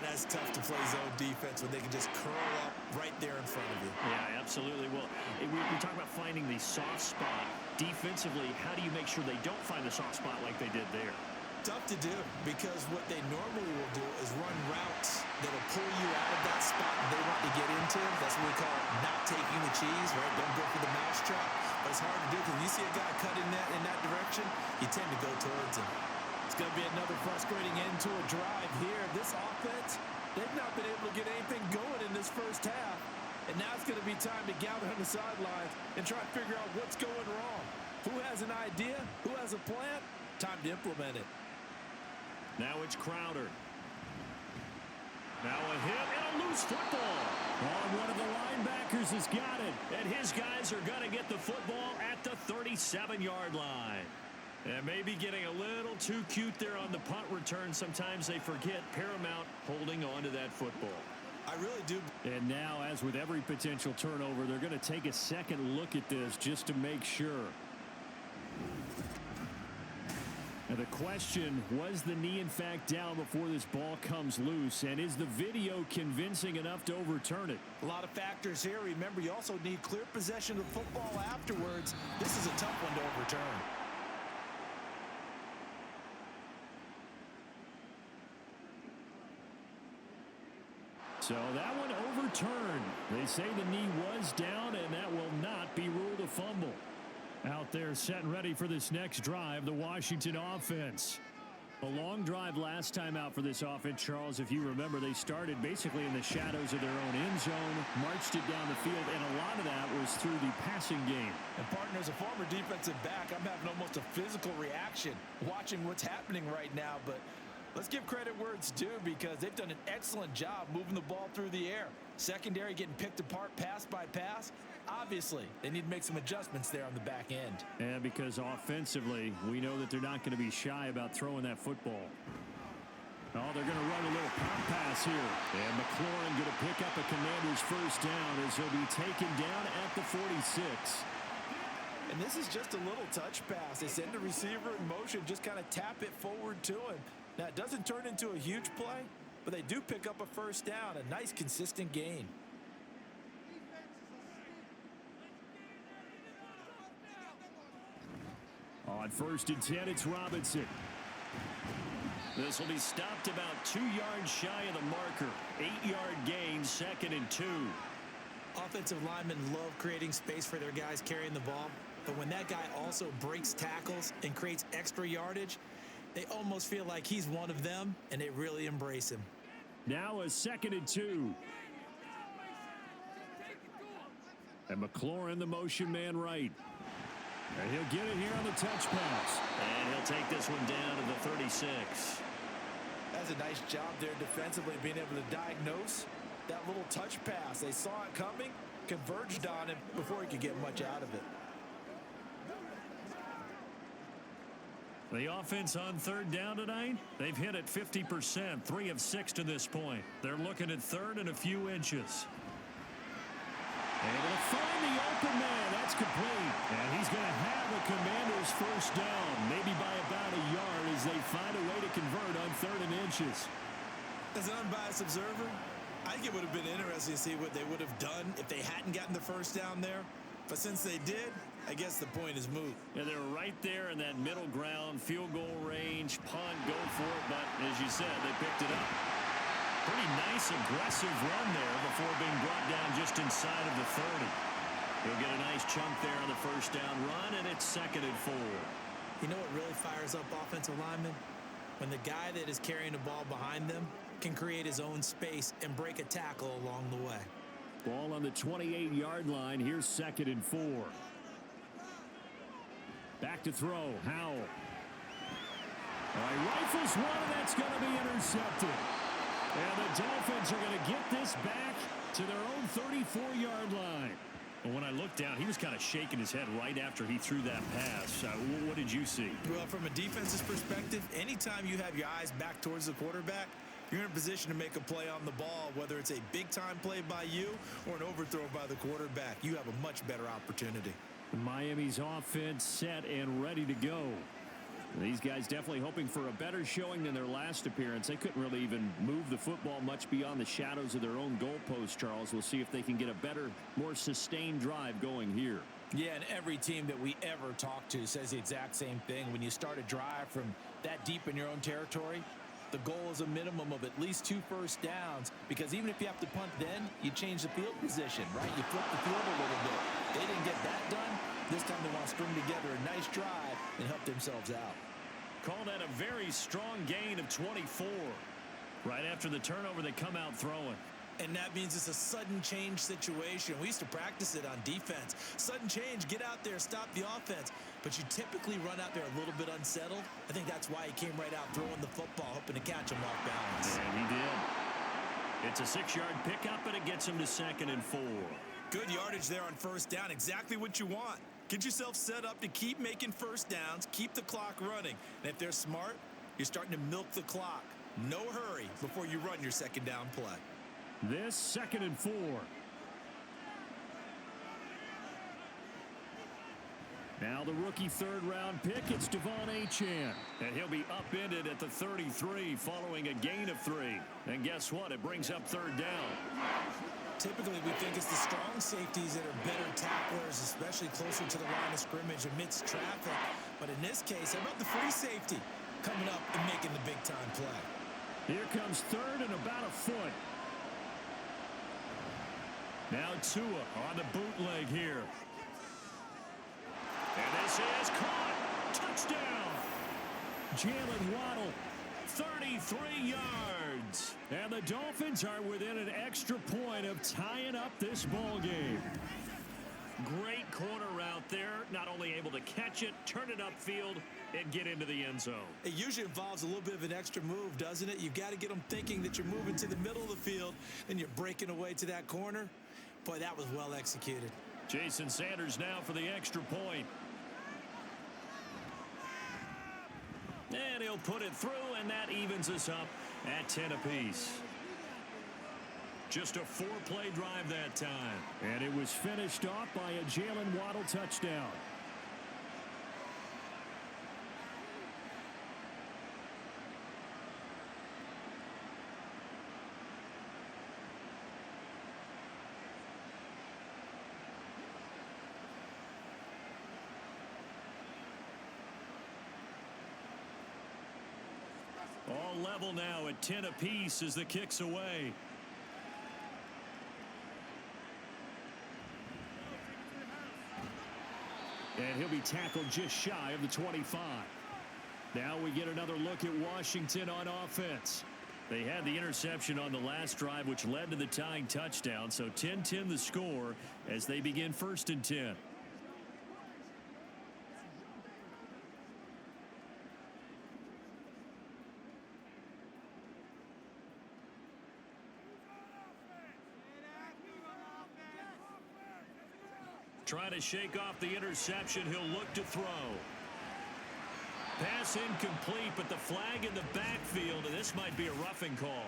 That's tough to play zone defense when they can just curl up right there in front of you. Yeah, absolutely. Well, we talk about finding the soft spot. Defensively, how do you make sure they don't find the soft spot like they did there? Tough to do, because what they normally will do is run routes that'll pull you out of that spot they want to get into. That's what we call not taking the cheese, right? Don't go for the mousetrap. But it's hard to do because when you see a guy cutting in that direction, you tend to go towards him. It's going to be another frustrating end to a drive here. This offense, they've not been able to get anything going in this first half. And now it's going to be time to gather on the sidelines and try to figure out what's going wrong. Who has an idea? Who has a plan? Time to implement it. Now it's Crowder. Now a hit and a loose football. Oh, one of the linebackers has got it. And his guys are going to get the football at the 37-yard line. And maybe getting a little too cute there on the punt return. Sometimes they forget paramount holding on to that football. I really do. And now, as with every potential turnover, they're going to take a second look at this just to make sure. And the question, was the knee in fact down before this ball comes loose? And is the video convincing enough to overturn it? A lot of factors here. Remember, you also need clear possession of the football afterwards. This is a tough one to overturn. So that one overturned. They say the knee was down, and that will not be ruled a fumble. Out there set and ready for this next drive, the Washington offense. A long drive last time out for this offense, Charles. If you remember, they started basically in the shadows of their own end zone, marched it down the field, and a lot of that was through the passing game. And partner, as a former defensive back, I'm having almost a physical reaction watching what's happening right now. But let's give credit where it's due, because they've done an excellent job moving the ball through the air. Secondary getting picked apart pass by pass. Obviously, they need to make some adjustments there on the back end. And because offensively, we know that they're not going to be shy about throwing that football. Oh, they're going to run a little pop pass here. And McLaurin going to pick up a Commander's first down as he'll be taken down at the 46. And this is just a little touch pass. They send the receiver in motion, just kind of tap it forward to him. Now, it doesn't turn into a huge play, but they do pick up a first down, a nice consistent gain. On 1st and 10, it's Robinson. This will be stopped about 2 yards shy of the marker. 8-yard gain, 2nd and 2. Offensive linemen love creating space for their guys carrying the ball, but when that guy also breaks tackles and creates extra yardage, they almost feel like he's one of them, and they really embrace him. Now a 2nd and 2. And McLaurin, the motion man right. And he'll get it here on the touch pass. And he'll take this one down to the 36. That's a nice job there defensively, being able to diagnose that little touch pass. They saw it coming, converged on him before he could get much out of it. The offense on 3rd down tonight, they've hit it 50%, 3 of 6 to this point. They're looking at 3rd and a few inches. Able to find the open man. That's complete. And he's going to have a Commander's first down, maybe by about a yard as they find a way to convert on 3rd and inches. As an unbiased observer, I think it would have been interesting to see what they would have done if they hadn't gotten the first down there. But since they did, I guess the point is moot. Yeah, they're right there in that middle ground, field goal range, punt, go for it. But as you said, they picked it up. Pretty nice, aggressive run there before being brought down just inside of the 30. He'll get a nice chunk there on the first down run, and it's 2nd and 4. You know what really fires up offensive linemen? When the guy that is carrying the ball behind them can create his own space and break a tackle along the way. Ball on the 28-yard line. Here's 2nd and 4. Back to throw. Howell. All right, rifles one, and that's going to be intercepted. And the Dolphins are going to get this back to their own 34-yard line. But when I looked down, he was kind of shaking his head right after he threw that pass. What did you see? Well, from a defense's perspective, anytime you have your eyes back towards the quarterback, you're in a position to make a play on the ball, whether it's a big-time play by you or an overthrow by the quarterback. You have a much better opportunity. Miami's offense set and ready to go. These guys definitely hoping for a better showing than their last appearance. They couldn't really even move the football much beyond the shadows of their own goalpost, Charles. We'll see if they can get a better, more sustained drive going here. Yeah, and every team that we ever talk to says the exact same thing. When you start a drive from that deep in your own territory, the goal is a minimum of at least 2 first downs, because even if you have to punt then, you change the field position, right? You flip the field a little bit. They didn't get that done. This time they want to string together a nice drive and help themselves out. Call that a very strong gain of 24. Right after the turnover, they come out throwing. And that means it's a sudden change situation. We used to practice it on defense. Sudden change, get out there, stop the offense. But you typically run out there a little bit unsettled. I think that's why he came right out throwing the football, hoping to catch him off balance. And he did. It's a 6-yard pickup, and it gets him to 2nd and 4. Good yardage there on first down. Exactly what you want. Get yourself set up to keep making first downs, keep the clock running. And if they're smart, you're starting to milk the clock. No hurry before you run your second down play. This 2nd and 4. Now the rookie 3rd-round pick, it's Devon Achane. And he'll be upended at the 33 following a gain of 3. And guess what? It brings up 3rd down. Typically, we think it's the strong safeties that are better tacklers, especially closer to the line of scrimmage amidst traffic. But in this case, how about the free safety coming up and making the big-time play? Here comes 3rd and about a foot. Now Tua on the bootleg here. And this is caught. Touchdown. Jalen Waddle, 33 yards. And the Dolphins are within an extra point of tying up this ball game. Great corner route there. Not only able to catch it, turn it upfield, and get into the end zone. It usually involves a little bit of an extra move, doesn't it? You've got to get them thinking that you're moving to the middle of the field and you're breaking away to that corner. Boy, that was well executed. Jason Sanders now for the extra point. And he'll put it through, and that evens us up at 10 apiece. Just a 4-play drive that time. And it was finished off by a Jalen Waddle touchdown. level now at 10 apiece as the kick's away. And he'll be tackled just shy of the 25. Now we get another look at Washington on offense. They had the interception on the last drive, which led to the tying touchdown. So 10-10 the score as they begin 1st and 10. Trying to shake off the interception. He'll look to throw. Pass incomplete, but the flag in the backfield, and this might be a roughing call.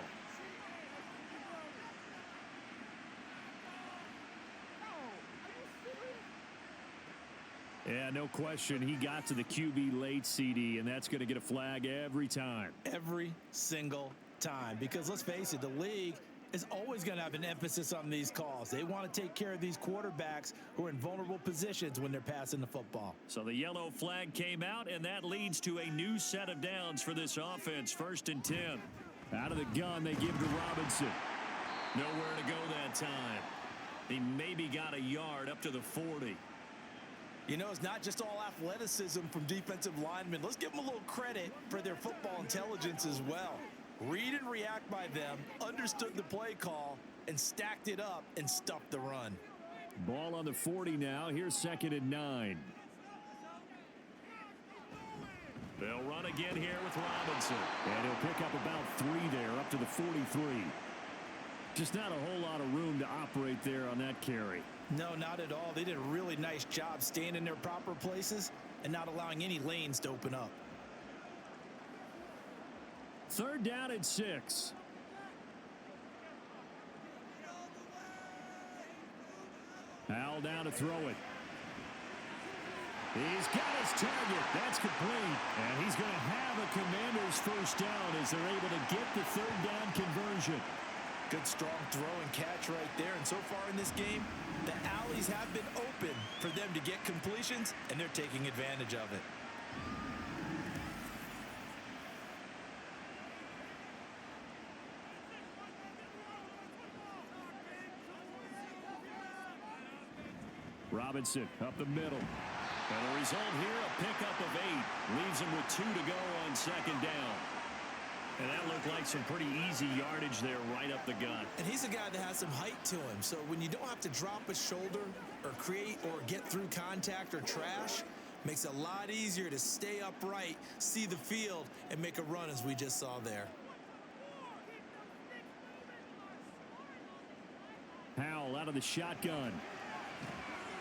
Yeah, no question. He got to the QB late, CD, and that's going to get a flag every time. Every single time. Because let's face it, the league is always going to have an emphasis on these calls. They want to take care of these quarterbacks who are in vulnerable positions when they're passing the football. So the yellow flag came out, and that leads to a new set of downs for this offense. 1st and 10. Out of the gun, they give to Robinson. Nowhere to go that time. He maybe got a yard up to the 40. You know, it's not just all athleticism from defensive linemen. Let's give them a little credit for their football intelligence as well. Read and react by them, understood the play call, and stacked it up and stuffed the run. Ball on the 40 now. Here's 2nd and 9. They'll run again here with Robinson. And he'll pick up about 3 there, up to the 43. Just not a whole lot of room to operate there on that carry. No, not at all. They did a really nice job staying in their proper places and not allowing any lanes to open up. 3rd down and 6. Howell down to throw it. He's got his target. That's complete. And he's going to have a Commanders 1st down as they're able to get the 3rd down conversion. Good strong throw and catch right there. And so far in this game, the alleys have been open for them to get completions, and they're taking advantage of it. Robinson up the middle. And the result here, a pickup of 8. Leaves him with 2 to go on 2nd down. And that looked like some pretty easy yardage there right up the gut. And he's a guy that has some height to him. So when you don't have to drop a shoulder or create or get through contact or trash, makes it a lot easier to stay upright, see the field, and make a run as we just saw there. Howell out of the shotgun.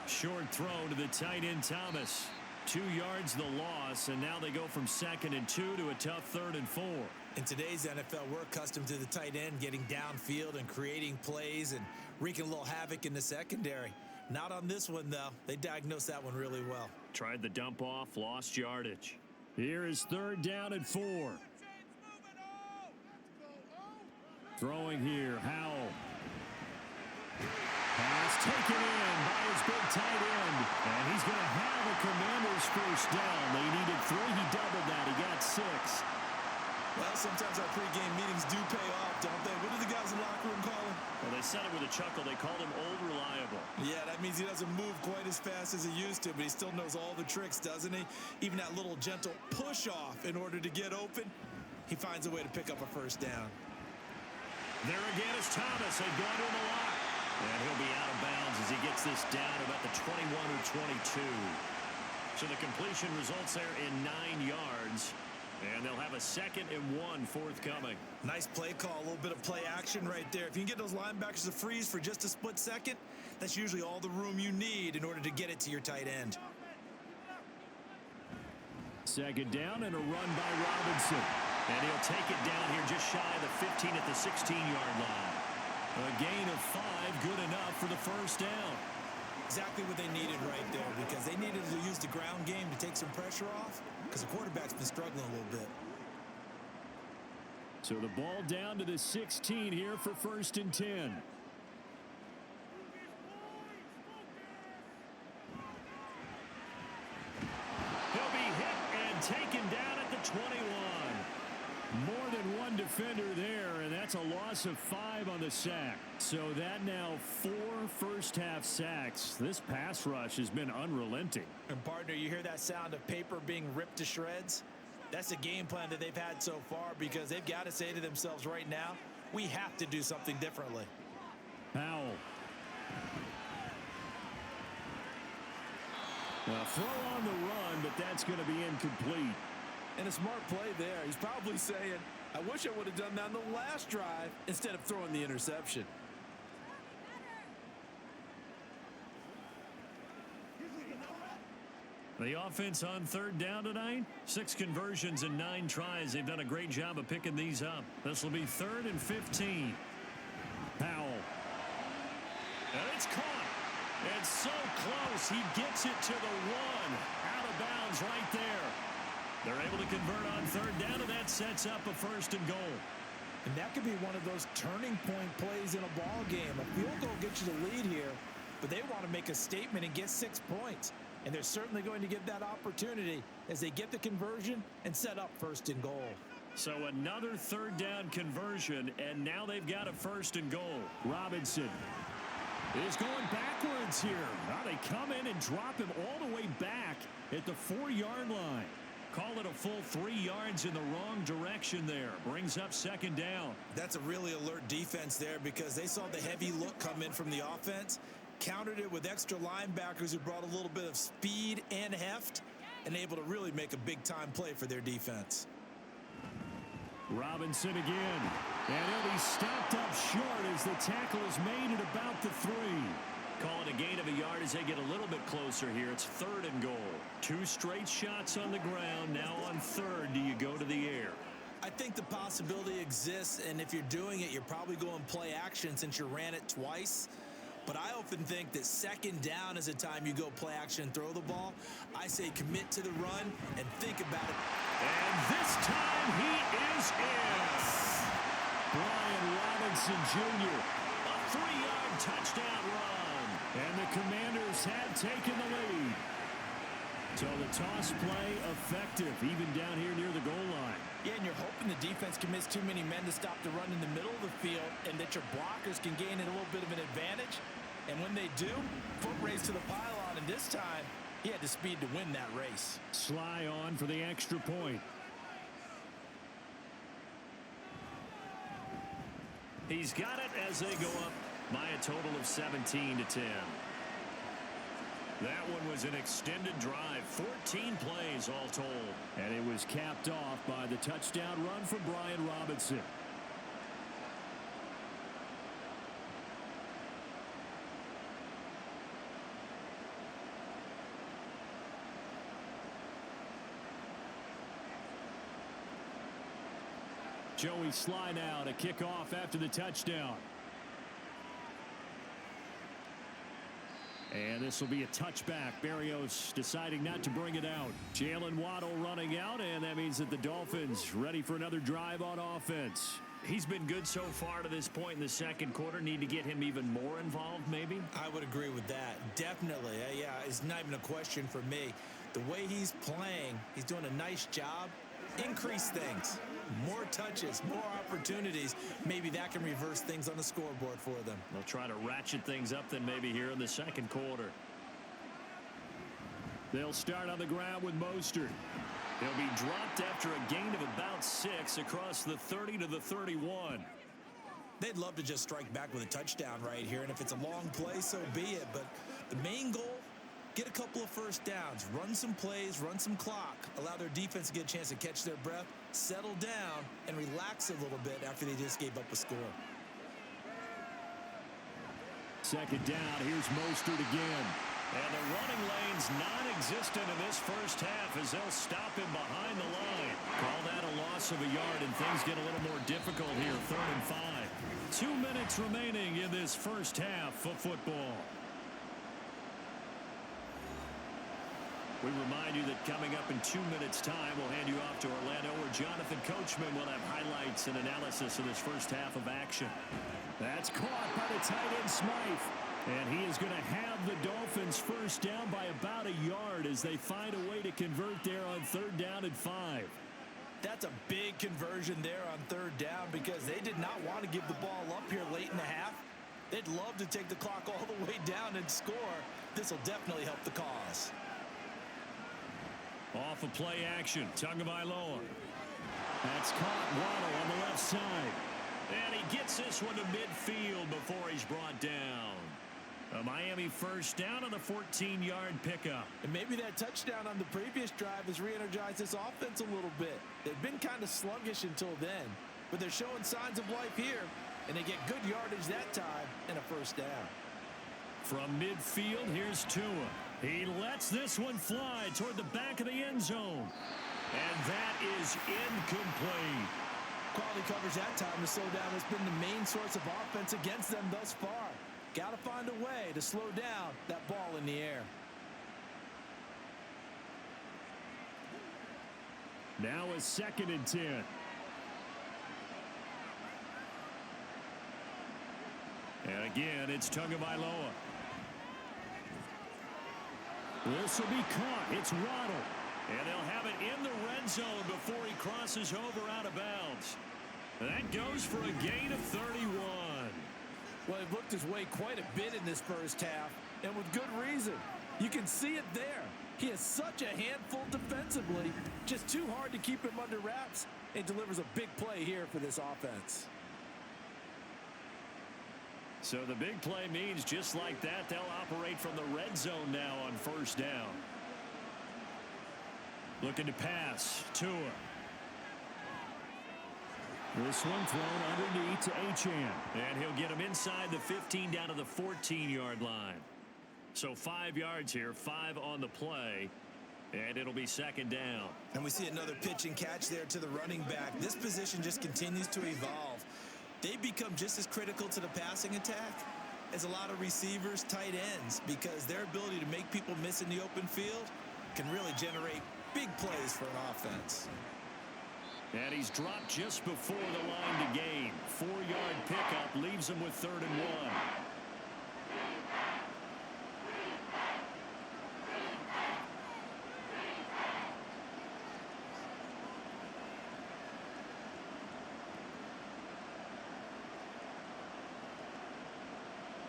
Short throw to the tight end Thomas. 2 yards the loss, and now they go from 2nd and 2 to a tough 3rd and 4. In today's NFL, we're accustomed to the tight end getting downfield and creating plays and wreaking a little havoc in the secondary. Not on this one, though. They diagnosed that one really well. Tried the dump off, lost yardage. Here is 3rd down and 4. Throwing here, Howell. Pass taken in by his big tight end. And he's going to have a Commanders 1st down. They needed 3. He doubled that. He got 6. Well, sometimes our pregame meetings do pay off, don't they? What do the guys in the locker room call him? Well, they said it with a chuckle. They called him Old Reliable. Yeah, that means he doesn't move quite as fast as he used to, but he still knows all the tricks, doesn't he? Even that little gentle push-off in order to get open, he finds a way to pick up a 1st down. There again is Thomas. They've gone to him a lot. And he'll be out of bounds as he gets this down about the 21 or 22. So the completion results there in 9 yards. And they'll have a 2nd and 1 forthcoming. Nice play call, a little bit of play action right there. If you can get those linebackers to freeze for just a split second, that's usually all the room you need in order to get it to your tight end. 2nd down and a run by Robinson. And he'll take it down here just shy of the 15 at the 16-yard line. A gain of 5, good enough for the 1st down. Exactly what they needed right there, because they needed to use the ground game to take some pressure off, because the quarterback's been struggling a little bit. So the ball down to the 16 here for 1st and 10. He'll be hit and taken down at the 21. More than one defender there, and that's a loss of 5 on the sack. So that now 4 first-half sacks. This pass rush has been unrelenting. And, partner, you hear that sound of paper being ripped to shreds? That's the game plan that they've had so far because they've got to say to themselves right now, we have to do something differently. Powell. A throw on the run, but that's going to be incomplete. And a smart play there. He's probably saying, I wish I would have done that on the last drive instead of throwing the interception. The offense on third down tonight. 6 conversions and 9 tries. They've done a great job of picking these up. This will be 3rd and 15. Powell. And it's caught. It's so close. He gets it to the 1. Out of bounds right there. They're able to convert on third down, and that sets up a 1st and goal. And that could be one of those turning point plays in a ball game. A field goal gets you the lead here, but they want to make a statement and get 6 points. And they're certainly going to give that opportunity as they get the conversion and set up 1st and goal. So another third down conversion, and now they've got a 1st and goal. Robinson is going backwards here. Now they come in and drop him all the way back at the 4-yard line. Call it a full 3 yards in the wrong direction there. Brings up 2nd down. That's a really alert defense there because they saw the heavy look come in from the offense, countered it with extra linebackers who brought a little bit of speed and heft, and able to really make a big-time play for their defense. Robinson again. And he'll be stopped up short as the tackle is made at about the 3. Call it a gain of a yard as they get a little bit closer here. It's 3rd and goal. 2 straight shots on the ground. Now on 3rd, do you go to the air? I think the possibility exists, and if you're doing it, you're probably going play action since you ran it twice. But I often think that 2nd down is a time you go play action and throw the ball. I say commit to the run and think about it. And this time he is in. Brian Robinson Jr. A 3-yard touchdown run. And the Commanders have taken the lead. So the toss play effective, even down here near the goal line. Yeah, and you're hoping the defense commits too many men to stop the run in the middle of the field and that your blockers can gain a little bit of an advantage. And when they do, foot race to the pylon, and this time he had the speed to win that race. Sly on for the extra point. He's got it as they go up by a total of 17-10. That one was an extended drive, 14 plays all told. And it was capped off by the touchdown run from Brian Robinson. Joey Sly now to kick off after the touchdown. And this will be a touchback. Berrios deciding not to bring it out. Jalen Waddle running out, and that means that the Dolphins ready for another drive on offense. He's been good so far to this point in the 2nd quarter. Need to get him even more involved, maybe? I would agree with that. Definitely. Yeah, it's not even a question for me. The way he's playing, he's doing a nice job. Increase things. More touches, more opportunities. Maybe that can reverse things on the scoreboard for them. They'll try to ratchet things up then maybe here in the 2nd quarter. They'll start on the ground with Mostert. He'll be dropped after a gain of about 6 across the 30 to the 31. They'd love to just strike back with a touchdown right here, and if it's a long play, so be it. But the main goal, get a couple of first downs, run some plays, run some clock, allow their defense to get a chance to catch their breath, settle down, and relax a little bit after they just gave up a score. 2nd down, here's Mostert again. And the running lane's non-existent in this first half as they'll stop him behind the line. Call that a loss of a yard, and things get a little more difficult here, 3rd and 5. 2 minutes remaining in this first half of football. We remind you that coming up in 2 minutes' time, we'll hand you off to Orlando, where Jonathan Coachman will have highlights and analysis of this first half of action. That's caught by the tight end Smythe. And he is going to have the Dolphins first down by about a yard as they find a way to convert there on 3rd down and 5. That's a big conversion there on third down because they did not want to give the ball up here late in the half. They'd love to take the clock all the way down and score. This will definitely help the cause. Off of play action, Tagovailoa. That's caught. Waddle on the left side. And he gets this one to midfield before he's brought down. A Miami first down on the 14-yard pickup. And maybe that touchdown on the previous drive has re-energized this offense a little bit. They've been kind of sluggish until then, but they're showing signs of life here, and they get good yardage that time and a first down. From midfield, here's Tua. He lets this one fly toward the back of the end zone. And that is incomplete. Quality coverage that time to slow down has been the main source of offense against them thus far. Got to find a way to slow down that ball in the air. Now a 2nd and 10. And again, it's Tagovailoa. This will be caught. It's Waddle. And they'll have it in the red zone before he crosses over out of bounds. That goes for a gain of 31. Well, he looked his way quite a bit in this first half, and with good reason. You can see it there. He is such a handful defensively, just too hard to keep him under wraps, and delivers a big play here for this offense. So the big play means just like that, they'll operate from the red zone now on first down. Looking to pass. Tua. This one thrown underneath to Achane. And he'll get him inside the 15 down to the 14-yard line. So 5 yards here, 5 on the play. And it'll be 2nd down. And we see another pitch and catch there to the running back. This position just continues to evolve. They become just as critical to the passing attack as a lot of receivers, tight ends, because their ability to make people miss in the open field can really generate big plays for an offense. And he's dropped just before the line to gain. 4-yard pickup leaves him with 3rd and 1.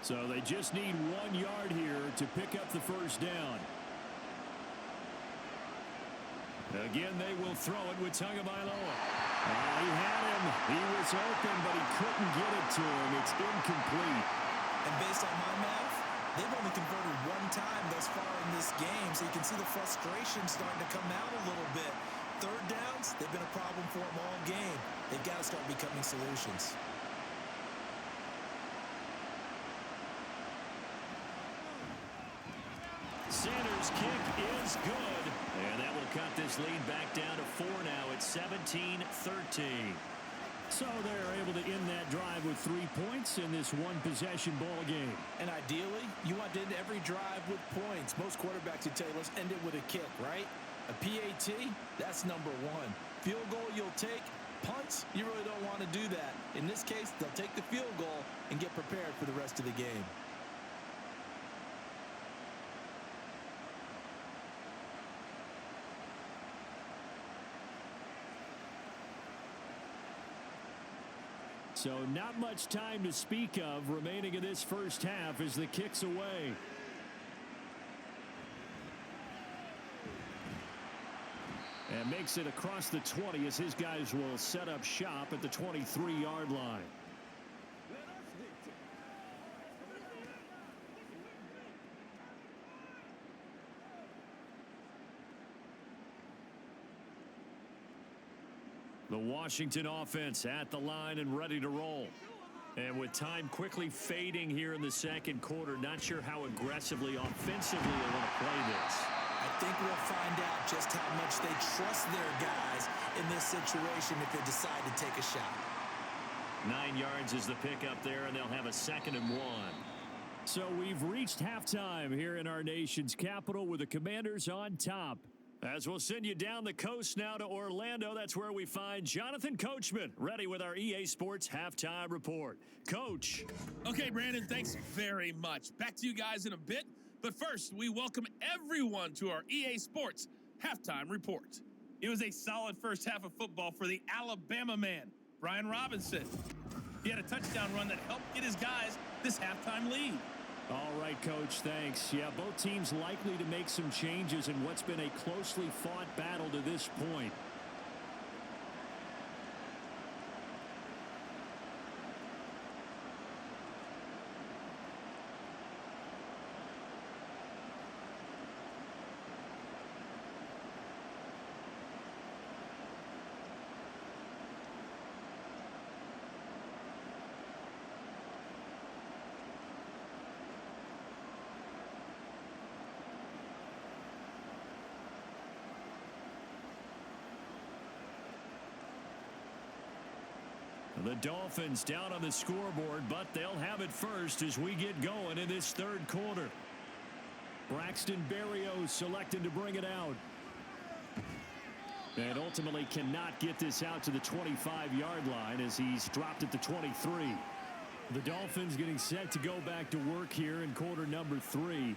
So they just need 1 yard here to pick up the first down. Again, they will throw it with Tagovailoa. He had him. He was open, but he couldn't get it to him. It's incomplete. And based on my math, they've only converted 1 time thus far in this game, so you can see the frustration starting to come out a little bit. 3rd downs, they've been a problem for them all game. They've got to start becoming solutions. Sanders' kick is good. And that will cut this lead back down to 4 now. It's 17-13. So they're able to end that drive with 3 points in this one-possession ball game. And ideally, you want to end every drive with points. Most quarterbacks would tell you, let's end it with a kick, right? A PAT, that's number 1. Field goal you'll take. Punts, you really don't want to do that. In this case, they'll take the field goal and get prepared for the rest of the game. So not much time to speak of remaining in this first half as the kick's away. And makes it across the 20 as his guys will set up shop at the 23-yard line. The Washington offense at the line and ready to roll. And with time quickly fading here in the second quarter, not sure how aggressively, offensively they want to play this. I think we'll find out just how much they trust their guys in this situation if they decide to take a shot. 9 yards is the pickup there, and they'll have a 2nd and 1. So we've reached halftime here in our nation's capital with the Commanders on top. As we'll send you down the coast now to Orlando, that's where we find Jonathan Coachman, ready with our EA Sports Halftime Report. Coach. Okay, Brandon, thanks very much. Back to you guys in a bit. But first, we welcome everyone to our EA Sports Halftime Report. It was a solid first half of football for the Alabama man, Brian Robinson. He had a touchdown run that helped get his guys this halftime lead. All right, Coach, thanks. Yeah, both teams likely to make some changes in what's been a closely fought battle to this point. The Dolphins down on the scoreboard, but they'll have it first as we get going in this third quarter. Braxton Berrios selecting to bring it out. And ultimately cannot get this out to the 25-yard line as he's dropped at the 23. The Dolphins getting set to go back to work here in quarter number 3.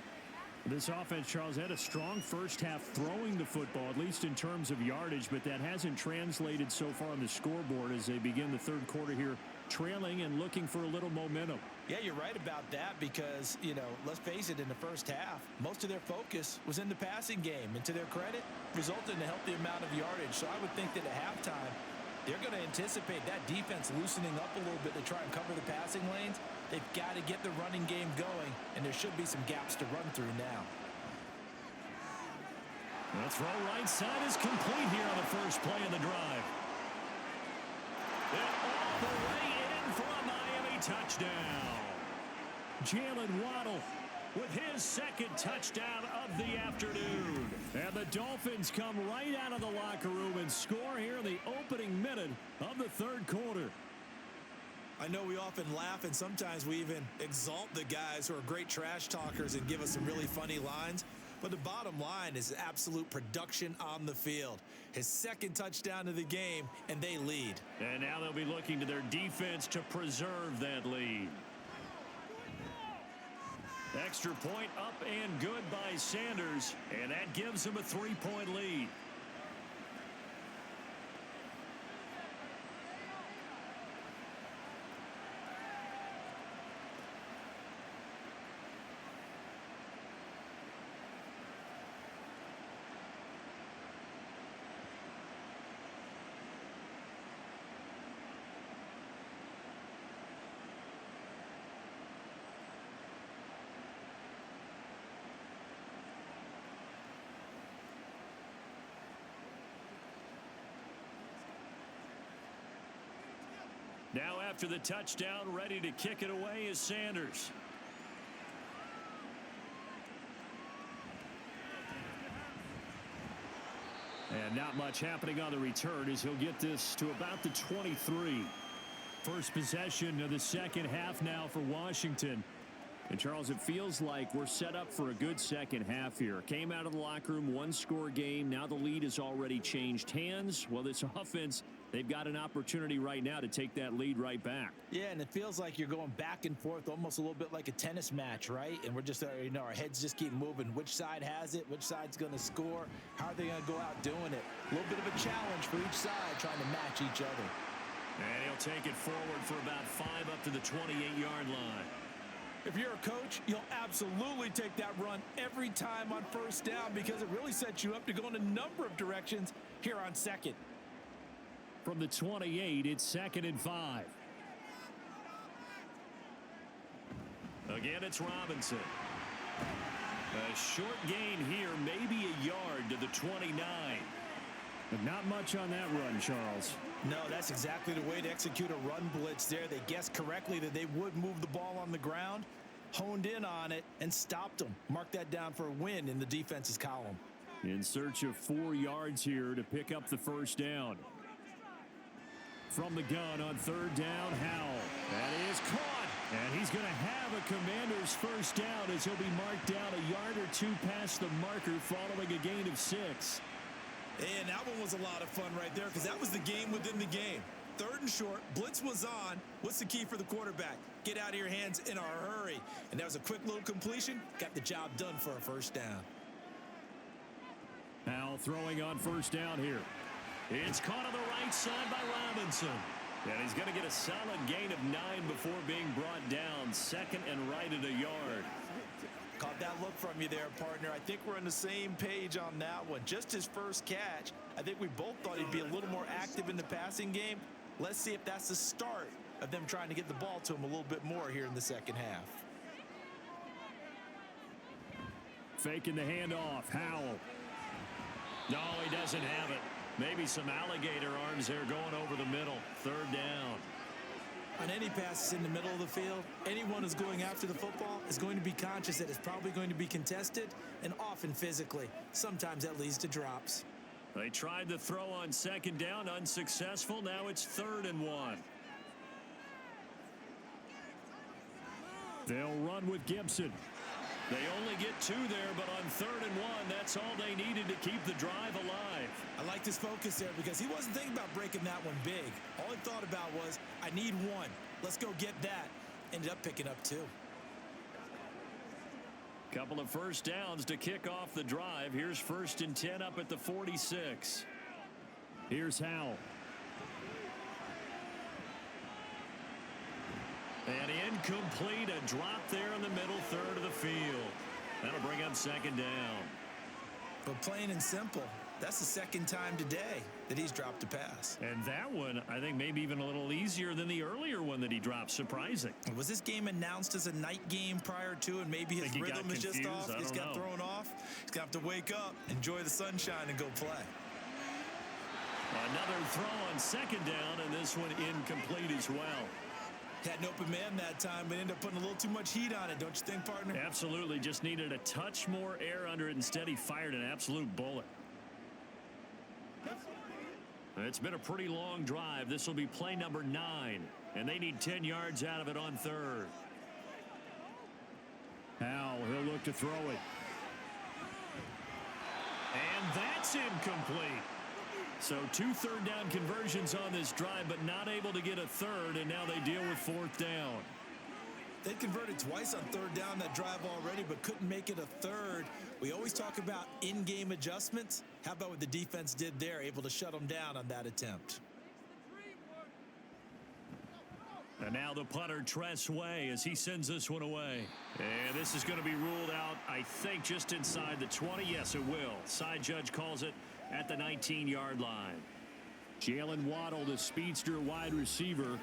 This offense, Charles, had a strong first half throwing the football, at least in terms of yardage, but that hasn't translated so far on the scoreboard as they begin the third quarter here trailing and looking for a little momentum. Yeah, you're right about that because, let's face it, in the first half, most of their focus was in the passing game. And to their credit, resulted in a healthy amount of yardage. So I would think that at halftime, they're going to anticipate that defense loosening up a little bit to try and cover the passing lanes. They've got to get the running game going, and there should be some gaps to run through now. The throw right side is complete here on the first play of the drive. And all the way in for a Miami touchdown. Jalen Waddle with his second touchdown of the afternoon. And the Dolphins come right out of the locker room and score here in the opening minute of the third quarter. I know we often laugh and sometimes we even exalt the guys who are great trash talkers and give us some really funny lines. But the bottom line is absolute production on the field. His second touchdown of the game, and they lead. And now they'll be looking to their defense to preserve that lead. Extra point up and good by Sanders, and that gives them a 3-point lead. Now after the touchdown, ready to kick it away is Sanders. And not much happening on the return as he'll get this to about the 23. First possession of the second half now for Washington. And Charles, it feels like we're set up for a good second half here. Came out of the locker room, one-score game. Now the lead has already changed hands. Well, this offense, they've got an opportunity right now to take that lead right back. Yeah, and it feels like you're going back and forth almost a little bit like a tennis match, right? And we're just, our heads just keep moving. Which side has it? Which side's going to score? How are they going to go out doing it? A little bit of a challenge for each side trying to match each other. And he'll take it forward for about 5 up to the 28-yard line. If you're a coach, you'll absolutely take that run every time on first down because it really sets you up to go in a number of directions here on second. From the 28, it's 2nd and 5. Again, it's Robinson. A short gain here, maybe a yard to the 29. But not much on that run, Charles. No, that's exactly the way to execute a run blitz there. They guessed correctly that they would move the ball on the ground, honed in on it, and stopped them. Mark that down for a win in the defense's column. In search of 4 yards here to pick up the first down. From the gun on third down, Howell. That is caught. And he's going to have a Commander's first down as he'll be marked down a yard or 2 past the marker following a gain of 6. And that one was a lot of fun right there because that was the game within the game. 3rd and short, blitz was on. What's the key for the quarterback? Get out of your hands in a hurry. And that was a quick little completion. Got the job done for a first down. Now throwing on first down here. It's caught on the right side by Robinson. And he's going to get a solid gain of 9 before being brought down. Second and right at a yard. Caught that look from you there, partner. I think we're on the same page on that one. Just his first catch. I think we both thought he'd be a little more active in the passing game. Let's see if that's the start of them trying to get the ball to him a little bit more here in the second half. Faking the handoff. Howell. No, he doesn't have it. Maybe some alligator arms there going over the middle. Third down. On any passes in the middle of the field, anyone who's going after the football is going to be conscious that it's probably going to be contested and often physically. Sometimes that leads to drops. They tried the throw on second down, unsuccessful. Now it's 3rd and 1. They'll run with Gibson. They only get 2 there, but on 3rd and 1, that's all they needed to keep the drive alive. I like his focus there because he wasn't thinking about breaking that one big. All he thought about was, I need 1. Let's go get that. Ended up picking up 2. Couple of first downs to kick off the drive. Here's 1st and 10 up at the 46. Here's Howell. And incomplete, a drop there in the middle third of the field. That'll bring up 2nd down. But plain and simple, that's the 2nd time today that he's dropped a pass. And that one, I think, maybe even a little easier than the earlier one that he dropped. Surprising. Was this game announced as a night game prior to, and maybe his rhythm is just off? He's got thrown off. He's got to wake up, enjoy the sunshine, and go play. Another throw on 2nd down, and this one incomplete as well. Had an open man that time, but ended up putting a little too much heat on it, don't you think, partner? Absolutely. Just needed a touch more air under it. Instead, he fired an absolute bullet. It's been a pretty long drive. This will be play number 9, and they need 10 yards out of it on 3rd. Howell, he'll look to throw it. And that's incomplete. So 2 3rd down conversions on this drive, but not able to get a 3rd, and now they deal with 4th down. They converted twice on 3rd down that drive already, but couldn't make it a 3rd. We always talk about in-game adjustments. How about what the defense did there, able to shut them down on that attempt? And now the punter, Tress Way, as he sends this one away. And this is going to be ruled out, I think, just inside the 20. Yes, it will. Side judge calls it at the 19-yard line. Jalen Waddle, the speedster wide receiver,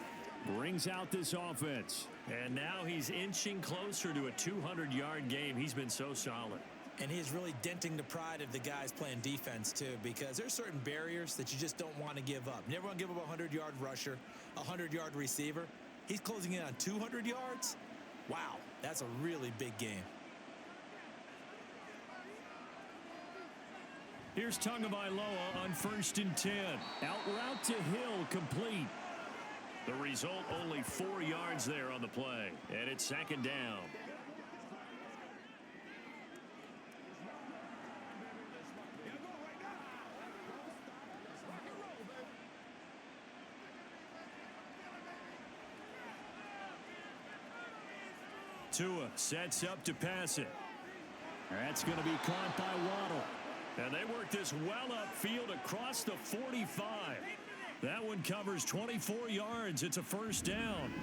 brings out this offense. And now he's inching closer to a 200-yard game. He's been so solid. And he is really denting the pride of the guys playing defense, too, because there's certain barriers that you just don't want to give up. You never want to give up a 100-yard rusher, a 100-yard receiver. He's closing in on 200 yards. Wow, that's a really big game. Here's Tagovailoa on 1st and 10. Out route to Hill, complete. The result, only 4 yards there on the play. And it's 2nd down. Tua sets up to pass it. That's going to be caught by Waddle. And they work this well upfield across the 45. That one covers 24 yards. It's a 1st down.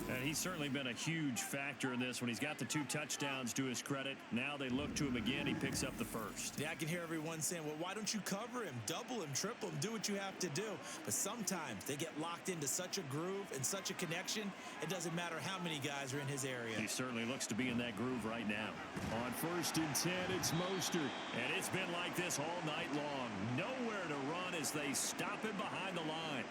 And he's certainly been a huge factor in this when he's got the 2 touchdowns to his credit. Now they look to him again. He picks up the 1st. Yeah, I can hear everyone saying, well, why don't you cover him, double him, triple him, do what you have to do. But sometimes they get locked into such a groove and such a connection, it doesn't matter how many guys are in his area. He certainly looks to be in that groove right now. On 1st and 10, it's Mostert. And it's been like this all night long. Nowhere to run as they stop him behind the line.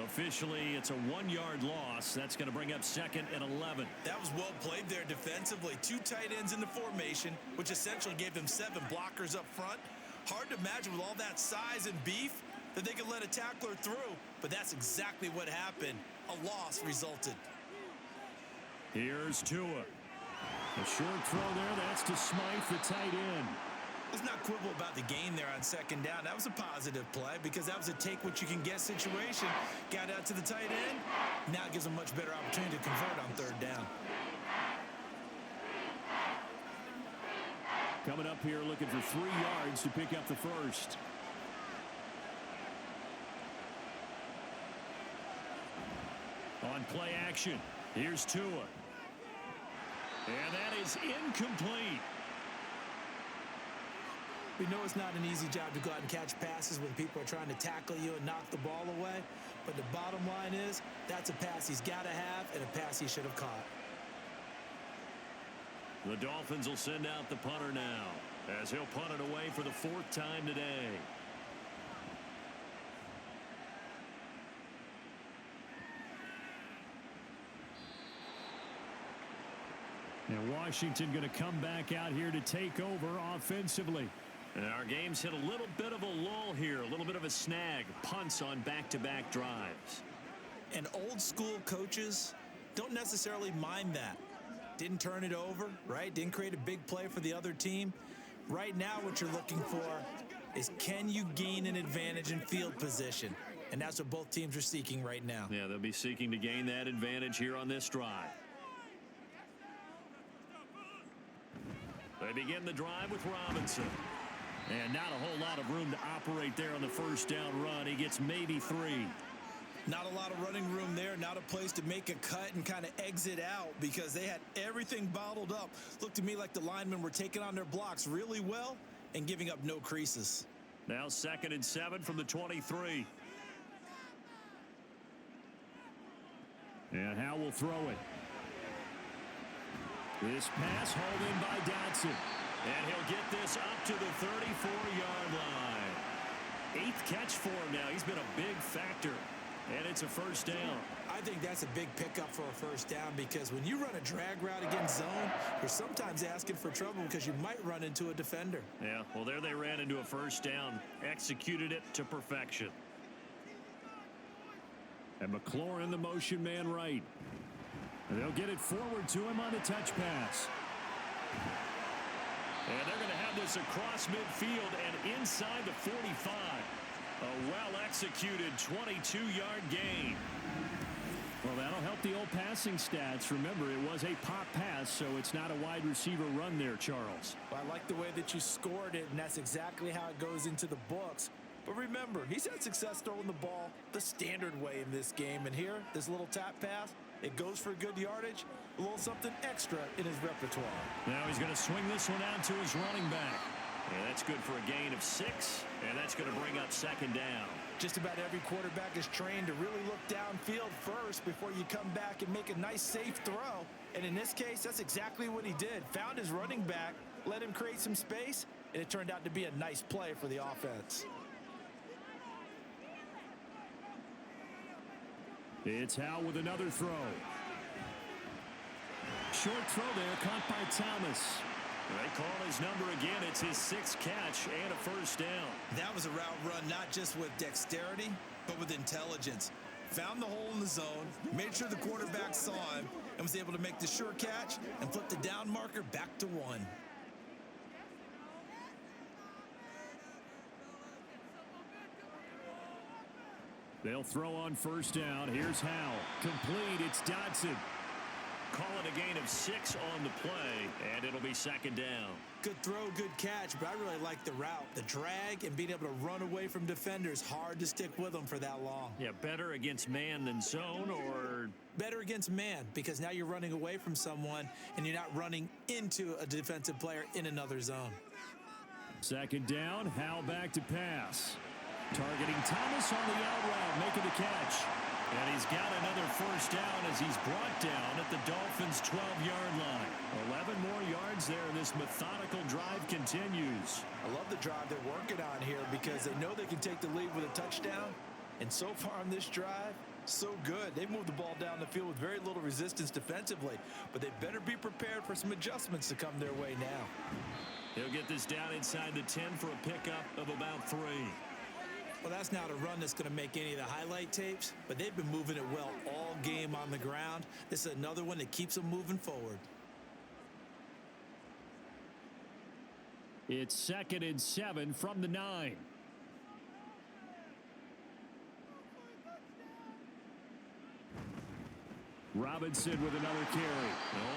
Officially, it's a 1-yard loss. That's going to bring up 2nd and 11. That was well played there defensively. 2 tight ends in the formation, which essentially gave them 7 blockers up front. Hard to imagine with all that size and beef that they could let a tackler through, but that's exactly what happened. A loss resulted. Here's Tua. A short throw there. That's to Smythe, the tight end. Let's not quibble about the gain there on 2nd down. That was a positive play because that was a take-what-you-can-get situation. Got out to the tight end. Now it gives them a much better opportunity to convert on 3rd down. Coming up here looking for 3 yards to pick up the first. On play action, here's Tua. And that is incomplete. We know it's not an easy job to go out and catch passes when people are trying to tackle you and knock the ball away. But the bottom line is, that's a pass he's got to have and a pass he should have caught. The Dolphins will send out the punter now, as he'll punt it away for the 4th time today. And Washington going to come back out here to take over offensively. And our game's hit a little bit of a lull here, a little bit of a snag. Punts on back-to-back drives. And old school coaches don't necessarily mind that. Didn't turn it over, right? Didn't create a big play for the other team. Right now what you're looking for is, can you gain an advantage in field position? And that's what both teams are seeking right now. Yeah, they'll be seeking to gain that advantage here on this drive. They begin the drive with Robinson. And not a whole lot of room to operate there on the first down run. He gets maybe 3. Not a lot of running room there. Not a place to make a cut and kind of exit out because they had everything bottled up. Looked to me like the linemen were taking on their blocks really well and giving up no creases. Now 2nd and 7 from the 23. And Howe will throw it. This pass hauled in by Dotson. And he'll get this up to the 34-yard line. 8th catch for him now. He's been a big factor. And it's a first down. I think that's a big pickup for a first down because when you run a drag route against zone, you're sometimes asking for trouble because you might run into a defender. Yeah, well, there they ran into a first down. Executed it to perfection. And McLaurin, the motion man right. And they'll get it forward to him on the touch pass. And they're going to have this across midfield and inside the 45. A well-executed 22-yard gain. Well, that'll help the old passing stats. Remember, it was a pop pass, so it's not a wide receiver run there, Charles. Well, I like the way that you scored it, and that's exactly how it goes into the books. But remember, he's had success throwing the ball the standard way in this game. And here, this little tap pass, it goes for good yardage, a little something extra in his repertoire. Now he's going to swing this one out to his running back. And that's good for a gain of 6, and that's going to bring up 2nd down. Just about every quarterback is trained to really look downfield first before you come back and make a nice, safe throw. And in this case, that's exactly what he did. Found his running back, let him create some space, and it turned out to be a nice play for the offense. It's Howe with another throw. Short throw there, caught by Thomas. They call his number again. It's his 6th catch and a first down. That was a route run not just with dexterity, but with intelligence. Found the hole in the zone, made sure the quarterback saw him, and was able to make the sure catch and flip the down marker back to 1. They'll throw on first down. Here's Howe. Complete. It's Dotson. Call it a gain of 6 on the play, and it'll be 2nd down. Good throw, good catch, but I really like the route. The drag and being able to run away from defenders. Hard to stick with them for that long. Yeah, better against man than zone, or? Better against man, because now you're running away from someone, and you're not running into a defensive player in another zone. 2nd down, Howe back to pass. Targeting Thomas on the out route, making the catch. And he's got another first down as he's brought down at the Dolphins' 12-yard line. 11 more yards there, and this methodical drive continues. I love the drive they're working on here because they know they can take the lead with a touchdown. And so far on this drive, so good. They've moved the ball down the field with very little resistance defensively, but they better be prepared for some adjustments to come their way now. He'll get this down inside the 10 for a pickup of about 3. Well, that's not a run that's going to make any of the highlight tapes, but they've been moving it well all game on the ground. This is another one that keeps them moving forward. It's 2nd and 7 from the 9. Robinson with another carry.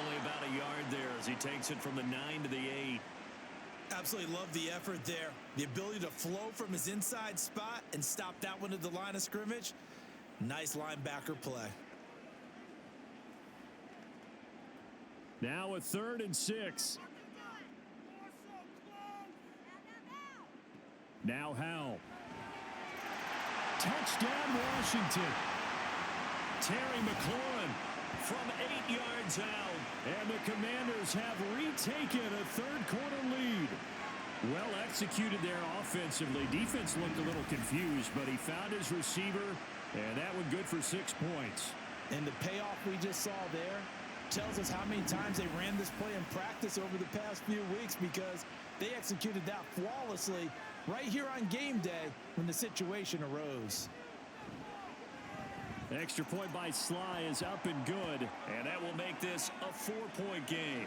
Only about a yard there as he takes it from the 9 to the 8. Absolutely love the effort there. The ability to flow from his inside spot and stop that one at the line of scrimmage. Nice linebacker play. Now a 3rd and 6. Now Howell. Touchdown, Washington. Terry McLaurin from 8 yards out. And the Commanders have retaken a third-quarter lead. Well executed there offensively. Defense looked a little confused, but he found his receiver, and that one good for 6 points. And the payoff we just saw there tells us how many times they ran this play in practice over the past few weeks, because they executed that flawlessly right here on game day when the situation arose. Extra point by Sly is up and good, and that will make this a 4-point game.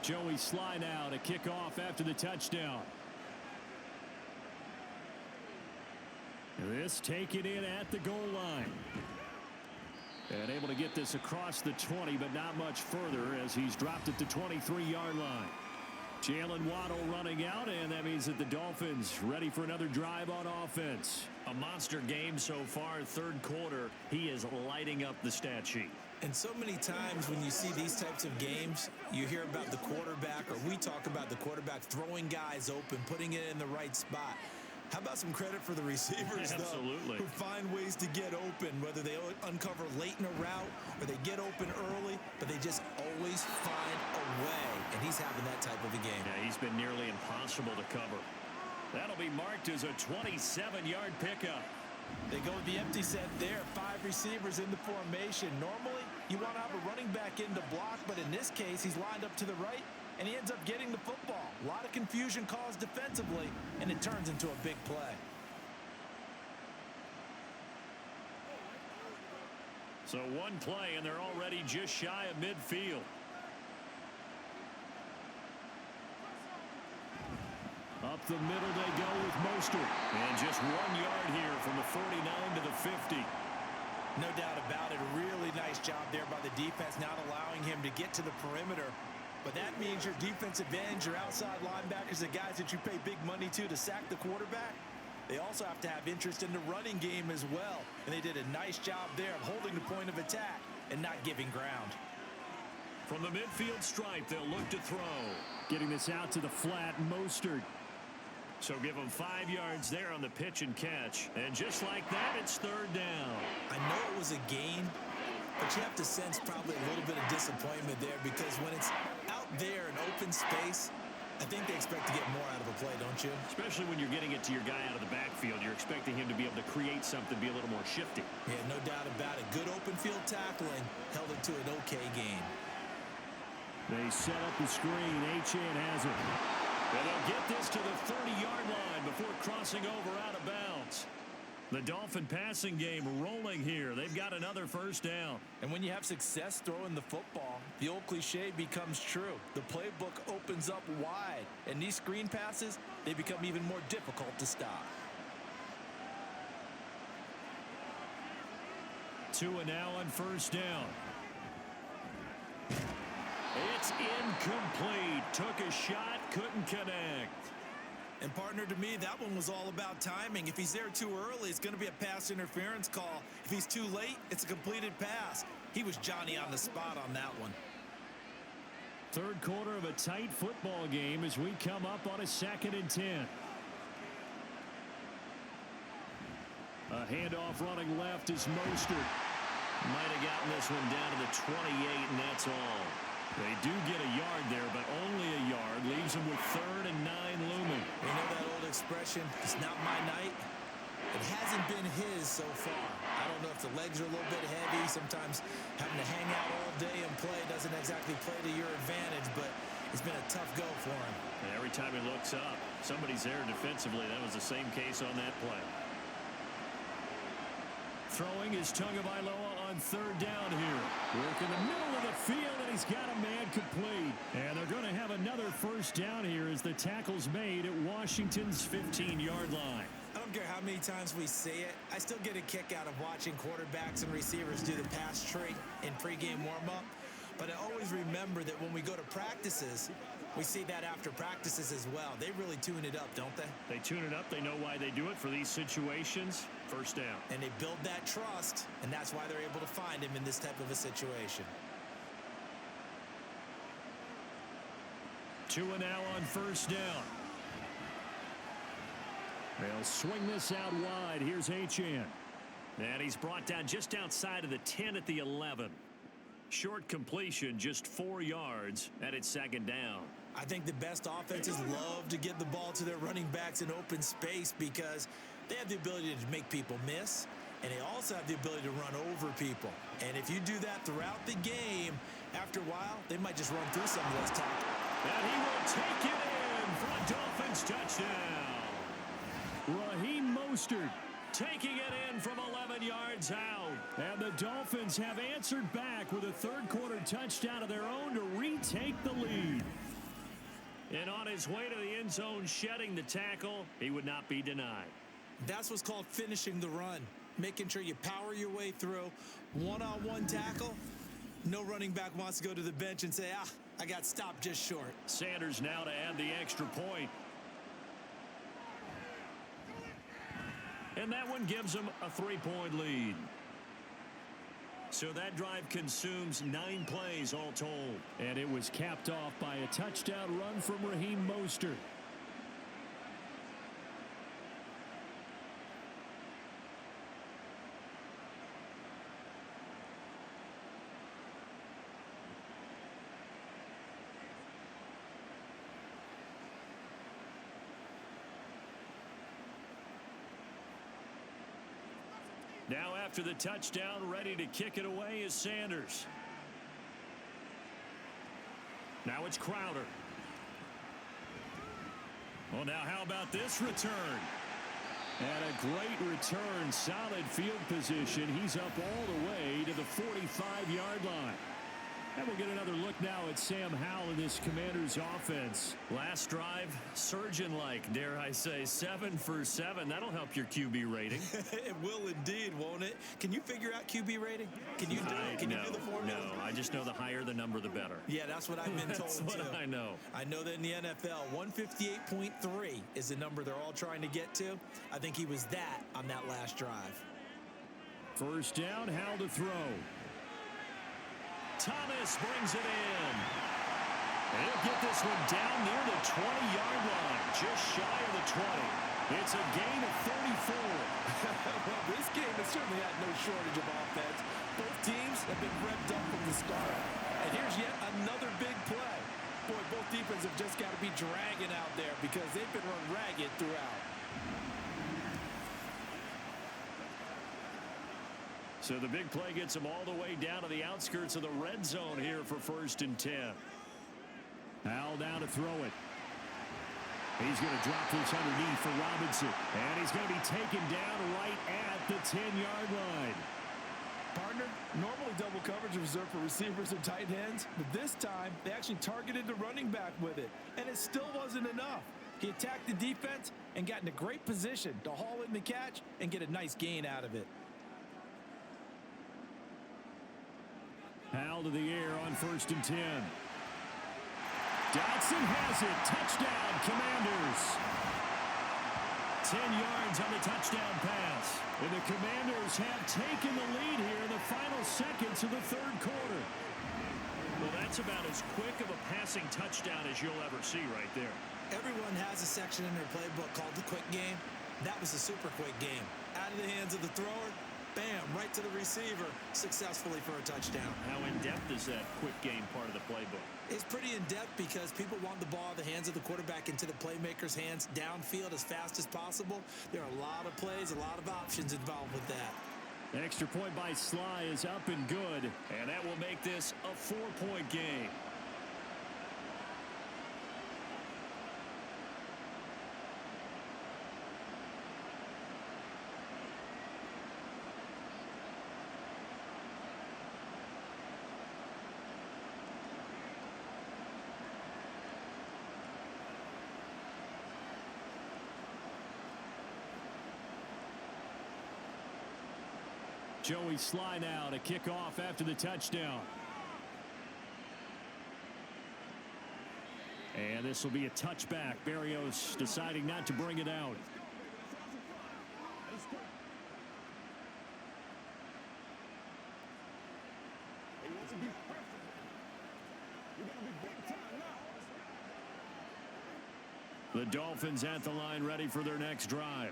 Joey Sly now to kick off after the touchdown. This taken in at the goal line. And able to get this across the 20, but not much further as he's dropped at the 23-yard line. Jalen Waddle running out, and that means that the Dolphins ready for another drive on offense. A monster game so far, third quarter. He is lighting up the stat sheet. And so many times when you see these types of games, you hear about the quarterback, or we talk about the quarterback throwing guys open, putting it in the right spot. How about some credit for the receivers, Absolutely. though, who find ways to get open, whether they uncover late in a route or they get open early, but they just always find a way. And he's having that type of a game. Yeah, he's been nearly impossible to cover. That'll be marked as a 27-yard pickup. They go with the empty set there. 5 receivers in the formation. Normally, you want to have a running back in to block, but in this case, he's lined up to the right, and he ends up getting the football. A lot of confusion caused defensively, and it turns into a big play. So one play, and they're already just shy of midfield. Up the middle they go with Mostert. And just 1 yard here from the 49 to the 50. No doubt about it. A really nice job there by the defense, not allowing him to get to the perimeter. But that means your defensive ends, your outside linebackers, the guys that you pay big money to sack the quarterback, they also have to have interest in the running game as well. And they did a nice job there of holding the point of attack and not giving ground. From the midfield stripe, they'll look to throw. Getting this out to the flat, Mostert. So give them 5 yards there on the pitch and catch. And just like that, it's third down. I know it was a gain, but you have to sense probably a little bit of disappointment there, because when it's out there in open space, I think they expect to get more out of a play, don't you? Especially when you're getting it to your guy out of the backfield. You're expecting him to be able to create something, be a little more shifty. Yeah, no doubt about it. Good open field tackling held it to an okay gain. They set up the screen. Achane has it. And they'll get this to the 30-yard line before crossing over out of bounds. The Dolphin passing game rolling here. They've got another first down. And when you have success throwing the football, the old cliche becomes true. The playbook opens up wide. And these screen passes, they become even more difficult to stop. Tua now on first down. It's incomplete. Took a shot, couldn't connect. And partner, to me, that one was all about timing. If he's there too early, it's going to be a pass interference call. If he's too late, it's a completed pass. He was Johnny on the spot on that one. Third quarter of a tight football game as we come up on a 2nd and 10. A handoff running left is Mostert. Might have gotten this one down to the 28, and that's all. They do get a yard there, but only a yard. Leaves them with 3rd and 9 looming. You know that old expression, it's not my night? It hasn't been his so far. I don't know if the legs are a little bit heavy. Sometimes having to hang out all day and play doesn't exactly play to your advantage, but it's been a tough go for him. And every time he looks up, somebody's there defensively. That was the same case on that play. Throwing is Tagovailoa on third down here. Work in the middle of the field, and he's got a man complete. And they're going to have another first down here as the tackle's made at Washington's 15-yard line. I don't care how many times we say it. I still get a kick out of watching quarterbacks and receivers do the pass tree in pregame warm-up. But I always remember that when we go to practices, we see that after practices as well. They really tune it up, don't they? They tune it up. They know why they do it for these situations. First down. And they build that trust, and that's why they're able to find him in this type of a situation. 2 now on first down. They'll swing this out wide. Here's Achane. And he's brought down just outside of the 10 at the 11. Short completion, just 4 yards, and it's second down. I think the best offenses love to get the ball to their running backs in open space because they have the ability to make people miss, and they also have the ability to run over people. And if you do that throughout the game, after a while, they might just run through some of those tackles. And he will take it in for a Dolphins touchdown. Raheem Mostert taking it in from 11 yards out. And the Dolphins have answered back with a third-quarter touchdown of their own to retake the lead. And on his way to the end zone, shedding the tackle, he would not be denied. That's what's called finishing the run, making sure you power your way through. One-on-one tackle, no running back wants to go to the bench and say, I got stopped just short. Sanders now to add the extra point. And that one gives them a 3-point lead. So that drive consumes 9 plays all told. And it was capped off by a touchdown run from Raheem Mostert. Now after the touchdown, ready to kick it away is Sanders. Now it's Crowder. Well, now how about this return? And a great return, solid field position. He's up all the way to the 45-yard line. And we'll get another look now at Sam Howell in this Commanders offense. Last drive, surgeon-like, dare I say, 7 for 7. That'll help your QB rating. It will indeed, won't it? Can you figure out QB rating? Can you do it? Can you do the formula? No, I just know the higher the number, the better. Yeah, that's what I've been told, That's what I know. I know that in the NFL, 158.3 is the number they're all trying to get to. I think he was that on that last drive. First down, Howell to throw. Thomas brings it in. And he'll get this one down near the 20-yard line, just shy of the 20. It's a gain of 34. Well, this game has certainly had no shortage of offense. Both teams have been revved up from the start. And here's yet another big play. Boy, both defenses have just got to be dragging out there because they've been run ragged throughout. So the big play gets him all the way down to the outskirts of the red zone here for 1st and 10. Howell down to throw it. He's going to drop this underneath for Robinson. And he's going to be taken down right at the 10-yard line. Partner, normally double coverage is reserved for receivers and tight ends, but this time they actually targeted the running back with it, and it still wasn't enough. He attacked the defense and got in a great position to haul in the catch and get a nice gain out of it. Howell to the air on 1st and 10. Dotson has it. Touchdown, Commanders. 10 yards on the touchdown pass. And the Commanders have taken the lead here in the final seconds of the third quarter. Well, that's about as quick of a passing touchdown as you'll ever see right there. Everyone has a section in their playbook called the quick game. That was a super quick game. Out of the hands of the thrower, bam, right to the receiver, successfully for a touchdown. How in-depth is that quick game part of the playbook? It's pretty in-depth because people want the ball in the hands of the quarterback into the playmaker's hands downfield as fast as possible. There are a lot of plays, a lot of options involved with that. Extra point by Sly is up and good, and that will make this a 4-point game. Joey Sly now to kick off after the touchdown. And this will be a touchback. Berrios deciding not to bring it out. The Dolphins at the line, ready for their next drive.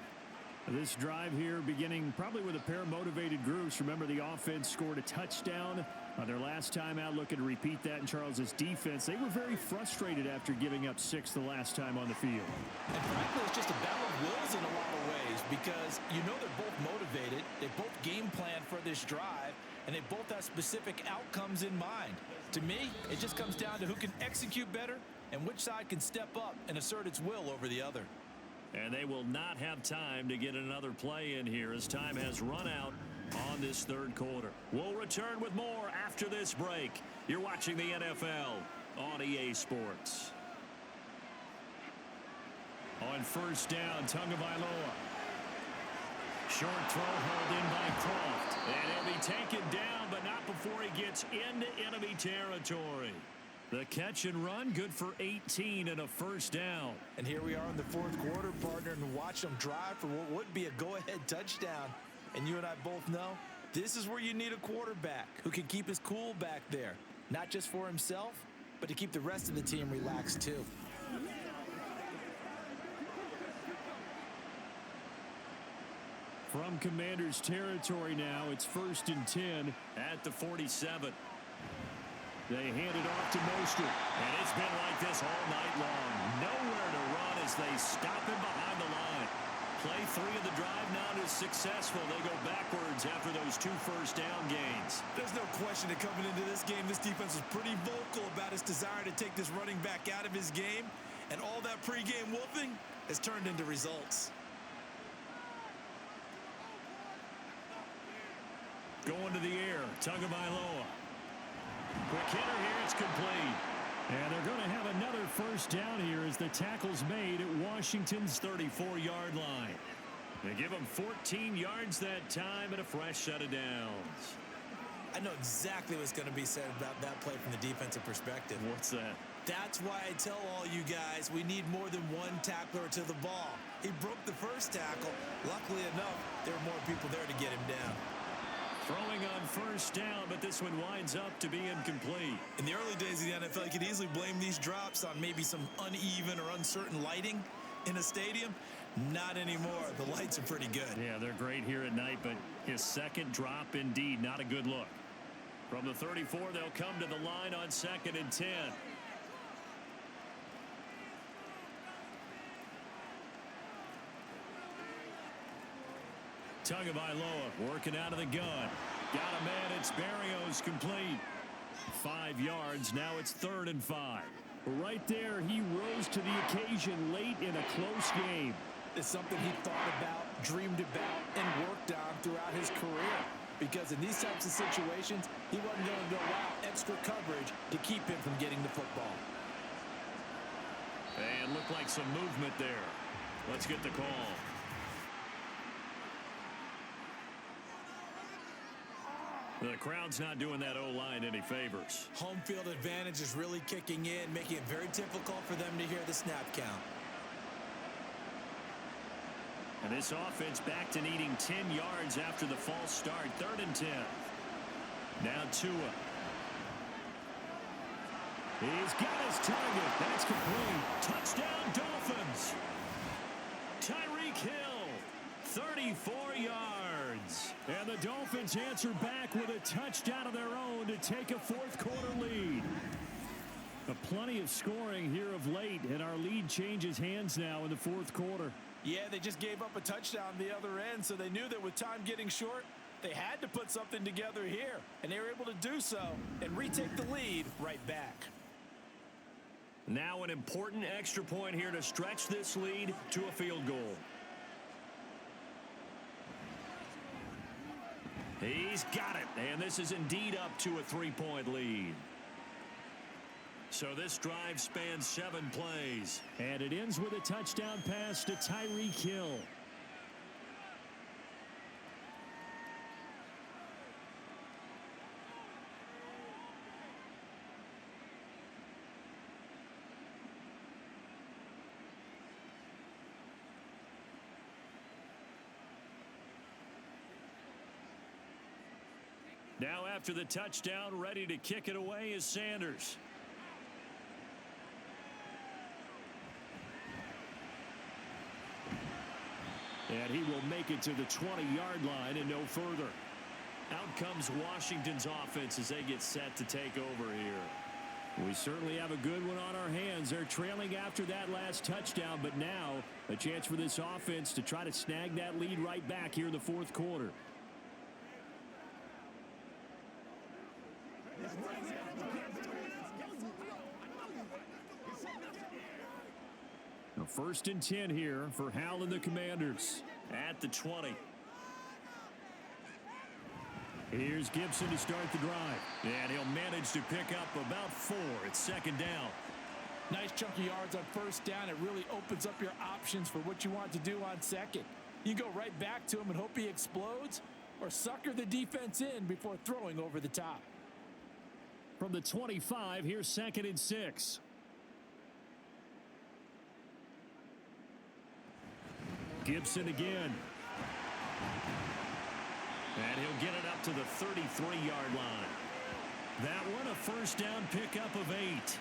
This drive here beginning probably with a pair of motivated groups. Remember, the offense scored a touchdown on their last time out, looking to repeat that in Charles's defense. They were very frustrated after giving up 6 the last time on the field. And frankly, it's just a battle of wills in a lot of ways because you know they're both motivated. They both game plan for this drive, and they both have specific outcomes in mind. To me, it just comes down to who can execute better and which side can step up and assert its will over the other. And they will not have time to get another play in here as time has run out on this third quarter. We'll return with more after this break. You're watching the NFL on EA Sports. On first down, Tagovailoa. Short throw hauled in by Croft. And he'll be taken down, but not before he gets into enemy territory. The catch and run, good for 18 and a first down. And here we are in the fourth quarter, partner, and watch them drive for what would be a go-ahead touchdown. And you and I both know this is where you need a quarterback who can keep his cool back there, not just for himself, but to keep the rest of the team relaxed too. From Commanders territory now, it's 1st and 10 at the 47. They hand it off to Mostert. And it's been like this all night long. Nowhere to run as they stop him behind the line. Play 3 of the drive now is successful. They go backwards after those 2 first down gains. There's no question that coming into this game, this defense was pretty vocal about its desire to take this running back out of his game. And all that pregame wolfing has turned into results. Going to the air, Tagovailoa. Quick hitter here, it's complete. And they're going to have another first down here as the tackle's made at Washington's 34-yard line. They give them 14 yards that time and a fresh set of downs. I know exactly what's going to be said about that play from the defensive perspective. What's that? That's why I tell all you guys we need more than one tackler to the ball. He broke the first tackle. Luckily enough, there were more people there to get him down. Throwing on first down, but this one winds up to be incomplete. In the early days of the NFL, you could easily blame these drops on maybe some uneven or uncertain lighting in a stadium. Not anymore. The lights are pretty good. Yeah, they're great here at night, but his second drop, indeed, not a good look. From the 34, they'll come to the line on 2nd and 10. Tagovailoa working out of the gun. Got a man, it's Berrios, complete. 5 yards, now it's 3rd and 5. Right there, he rose to the occasion late in a close game. It's something he thought about, dreamed about, and worked on throughout his career. Because in these types of situations, he wasn't going to go out extra coverage to keep him from getting the football. And looked like some movement there. Let's get the call. The crowd's not doing that O-line any favors. Home field advantage is really kicking in, making it very difficult for them to hear the snap count. And this offense back to needing 10 yards after the false start. 3rd and 10. Now Tua. He's got his target. That's complete. Touchdown, Dolphins. Tyreek Hill, 34 yards. And the Dolphins answer back with a touchdown of their own to take a 4th quarter lead. Plenty of scoring here of late, and our lead changes hands now in the 4th quarter. Yeah, they just gave up a touchdown the other end, so they knew that with time getting short, they had to put something together here. And they were able to do so and retake the lead right back. Now an important extra point here to stretch this lead to a field goal. He's got it, and this is indeed up to a 3-point lead. So this drive spans 7 plays. And it ends with a touchdown pass to Tyreek Hill. after the touchdown. Ready to kick it away is Sanders. And he will make it to the 20-yard line and no further. Out comes Washington's offense as they get set to take over here. We certainly have a good one on our hands. They're trailing after that last touchdown, but now a chance for this offense to try to snag that lead right back here in the fourth quarter. Now 1st and 10 here for Hal and the Commanders at the 20. Here's Gibson to start the drive. And he'll manage to pick up about 4. It's 2nd down. Nice chunk of yards on 1st down. It really opens up your options for what you want to do on 2nd. You go right back to him and hope he explodes, or sucker the defense in before throwing over the top. From the 25, here's 2nd and 6. Gibson again. And he'll get it up to the 33-yard line. That one, a 1st down pickup of 8.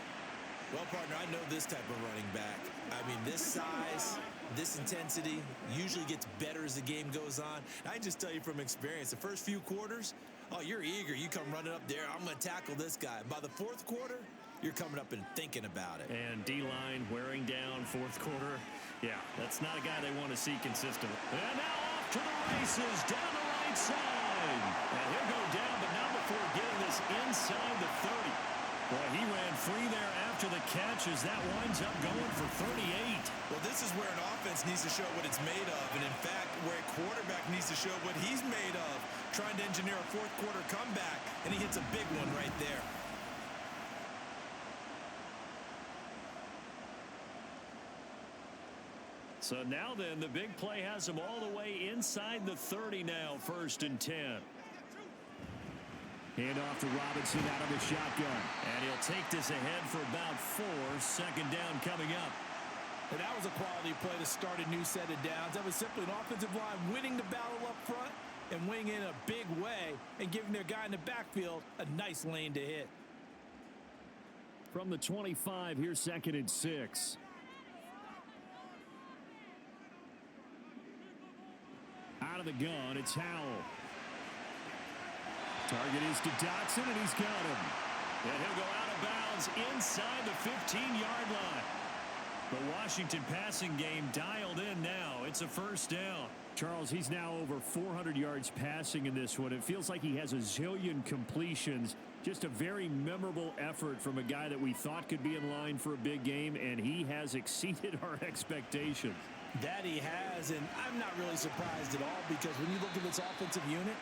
Well, partner, I know this type of running back. I mean, this size, this intensity usually gets better as the game goes on. I just tell you from experience, the first few quarters, oh, you're eager. You come running up there, I'm going to tackle this guy. By the 4th quarter, you're coming up and thinking about it. And D-line wearing down 4th quarter. Yeah, that's not a guy they want to see consistently. And now off to the races, down the right side. And he'll go down, but not before getting this inside the 30. Boy, he ran free there after the catch as that winds up going for 38. Well, this is where an offense needs to show what it's made of. And in fact, where a quarterback needs to show what he's made of. Trying to engineer a 4th quarter comeback, and he hits a big one right there. So now then, the big play has him all the way inside the 30 now, 1st and 10. Hand off to Robinson out of the shotgun. And he'll take this ahead for about 4. 2nd down coming up. And that was a quality play to start a new set of downs. That was simply an offensive line winning the battle up front and winning in a big way and giving their guy in the backfield a nice lane to hit. From the 25, here's 2nd and 6. Out of the gun, it's Howell. Target is to Dotson, and he's got him. And he'll go out of bounds inside the 15-yard line. The Washington passing game dialed in now. It's a 1st down. Charles, he's now over 400 yards passing in this one. It feels like he has a zillion completions. Just a very memorable effort from a guy that we thought could be in line for a big game, and he has exceeded our expectations. That he has, and I'm not really surprised at all, because when you look at this offensive unit,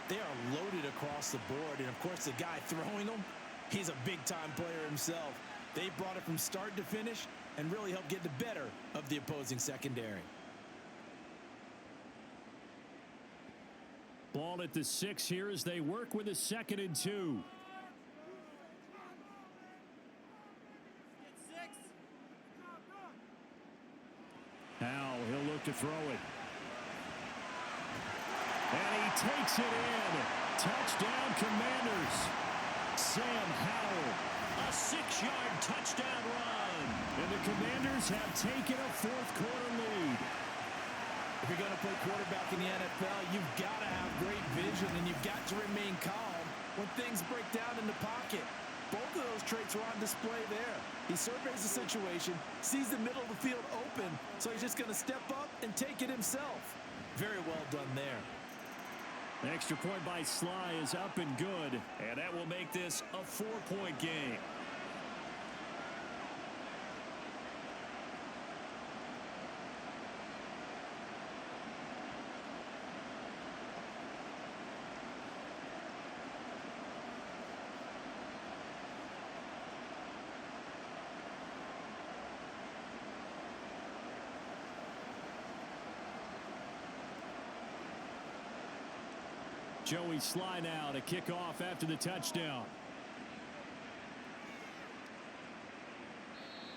they are loaded across the board. And, of course, the guy throwing them, he's a big-time player himself. They brought it from start to finish and really helped get the better of the opposing secondary. Ball at the 6 here as they work with a 2nd and 2. Now he'll look to throw it. And he takes it in. Touchdown, Commanders. Sam Howell, a 6-yard touchdown run. And the Commanders have taken a 4th quarter lead. If you're going to play quarterback in the NFL, you've got to have great vision, and you've got to remain calm when things break down in the pocket. Both of those traits are on display there. He surveys the situation, sees the middle of the field open, so he's just going to step up and take it himself. Very well done there. The extra point by Sly is up and good, and that will make this a 4-point game. Joey Sly now to kick off after the touchdown.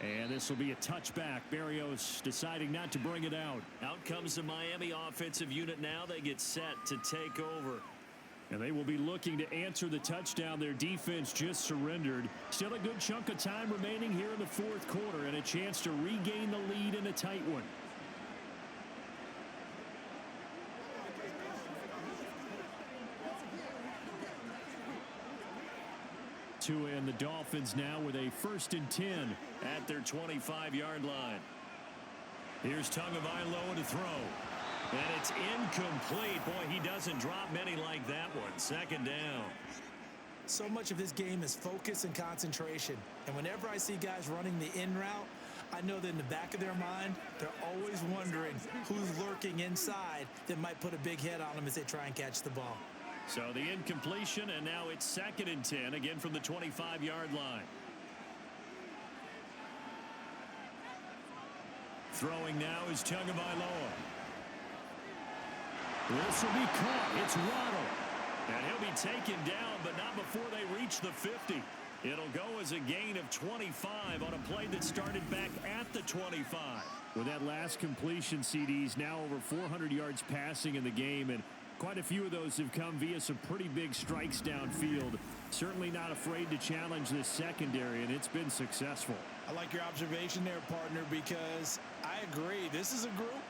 And this will be a touchback. Berrios deciding not to bring it out. Out comes the Miami offensive unit now. They get set to take over. And they will be looking to answer the touchdown their defense just surrendered. Still a good chunk of time remaining here in the fourth quarter and a chance to regain the lead in a tight one. Tua and the Dolphins now with a 1st and 10 at their 25-yard line. Here's Tagovailoa to throw. And it's incomplete. Boy, he doesn't drop many like that one. 2nd down. So much of this game is focus and concentration. And whenever I see guys running the in route, I know that in the back of their mind, they're always wondering who's lurking inside that might put a big hit on them as they try and catch the ball. So the incompletion, and now it's 2nd and 10, again from the 25-yard line. Throwing now is Tagovailoa. This will be caught. It's Waddle. And he'll be taken down, but not before they reach the 50. It'll go as a gain of 25 on a play that started back at the 25. With that last completion, CD's now over 400 yards passing in the game, and quite a few of those have come via some pretty big strikes downfield. Certainly not afraid to challenge this secondary, and it's been successful. I like your observation there, partner, because I agree. This is a group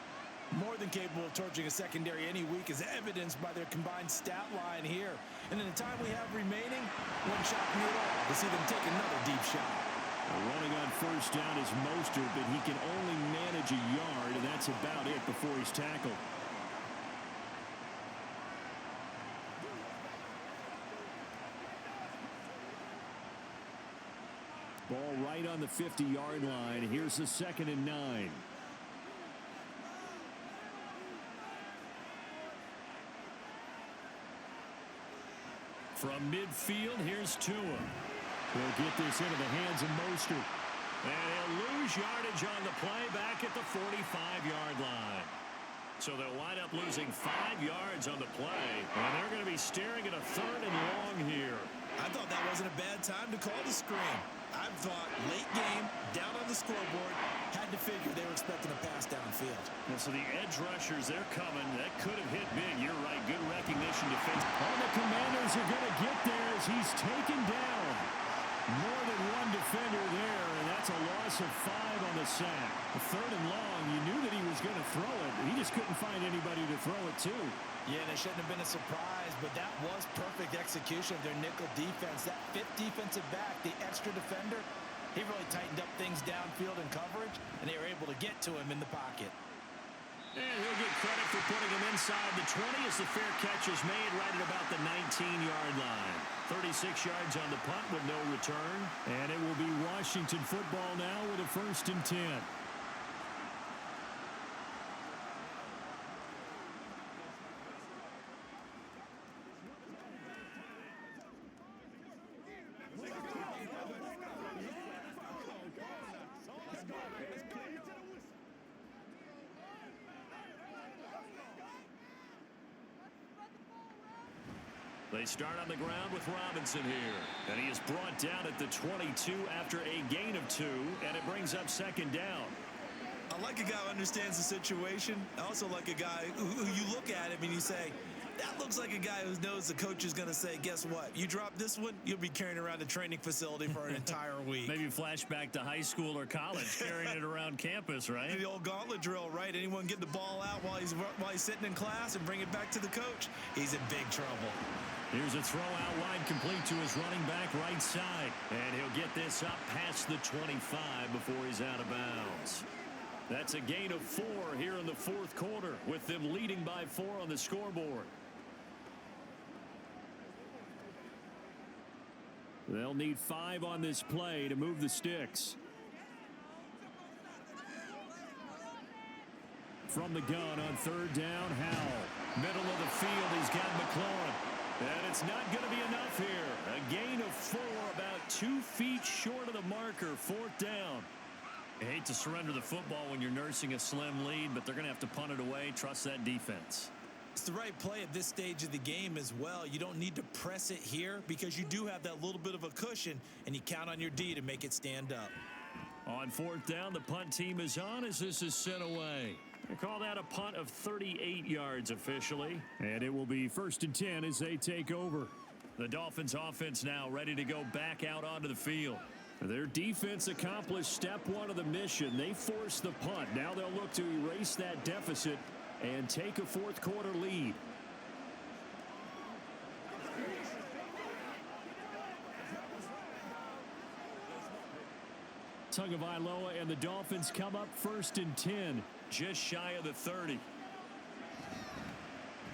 more than capable of torching a secondary any week, as evidenced by their combined stat line here. And in the time we have remaining, wouldn't shock me at all to see them take another deep shot. Running on 1st down is Mostert, but he can only manage a yard, and that's about it before he's tackled. Ball right on the 50-yard line. Here's the 2nd and 9. From midfield, here's Tua. He'll get this into the hands of Mostert. And he'll lose yardage on the play back at the 45-yard line. So they'll wind up losing 5 yards on the play. And they're going to be staring at a 3rd and long here. I thought that wasn't a bad time to call the screen. I thought late game, down on the scoreboard, had to figure they were expecting a pass downfield. And so the edge rushers, they're coming. That could have hit big. You're right. Good recognition defense. All the Commanders are going to get there as he's taken down. More than one defender there, and that's a loss of 5 on the sack. The 3rd and long, you knew that he was going to throw it. He just couldn't find anybody to throw it to. Yeah, and it shouldn't have been a surprise, but that was perfect execution of their nickel defense. That 5th defensive back, the extra defender, he really tightened up things downfield in coverage, and they were able to get to him in the pocket. And he'll get credit for putting him inside the 20 as the fair catch is made right at about the 19-yard line. 36 yards on the punt with no return. And it will be Washington football now with a 1st and 10. They start on the ground with Robinson here. And he is brought down at the 22 after a gain of 2. And it brings up 2nd down. I like a guy who understands the situation. I also like a guy who you look at him and you say, that looks like a guy who knows the coach is going to say, guess what? You drop this one, you'll be carrying around a training facility for an entire week. Maybe flashback to high school or college, carrying it around campus, right? The old gauntlet drill, right? Anyone get the ball out while he's sitting in class and bring it back to the coach? He's in big trouble. Here's a throw out wide, complete to his running back right side. And he'll get this up past the 25 before he's out of bounds. That's a gain of 4 here in the fourth quarter, with them leading by 4 on the scoreboard. They'll need 5 on this play to move the sticks. From the gun on 3rd down, Howell. Middle of the field, he's got McLaurin. And it's not going to be enough here. A gain of 4, about 2 feet short of the marker, 4th down. I hate to surrender the football when you're nursing a slim lead, but they're going to have to punt it away. Trust that defense. It's the right play at this stage of the game as well. You don't need to press it here because you do have that little bit of a cushion, and you count on your D to make it stand up. On 4th down, the punt team is on as this is sent away. They call that a punt of 38 yards officially. And it will be 1st and 10 as they take over. The Dolphins offense now ready to go back out onto the field. Their defense accomplished step one of the mission. They forced the punt. Now they'll look to erase that deficit and take a fourth quarter lead. Tagovailoa and the Dolphins come up 1st and 10, just shy of the 30.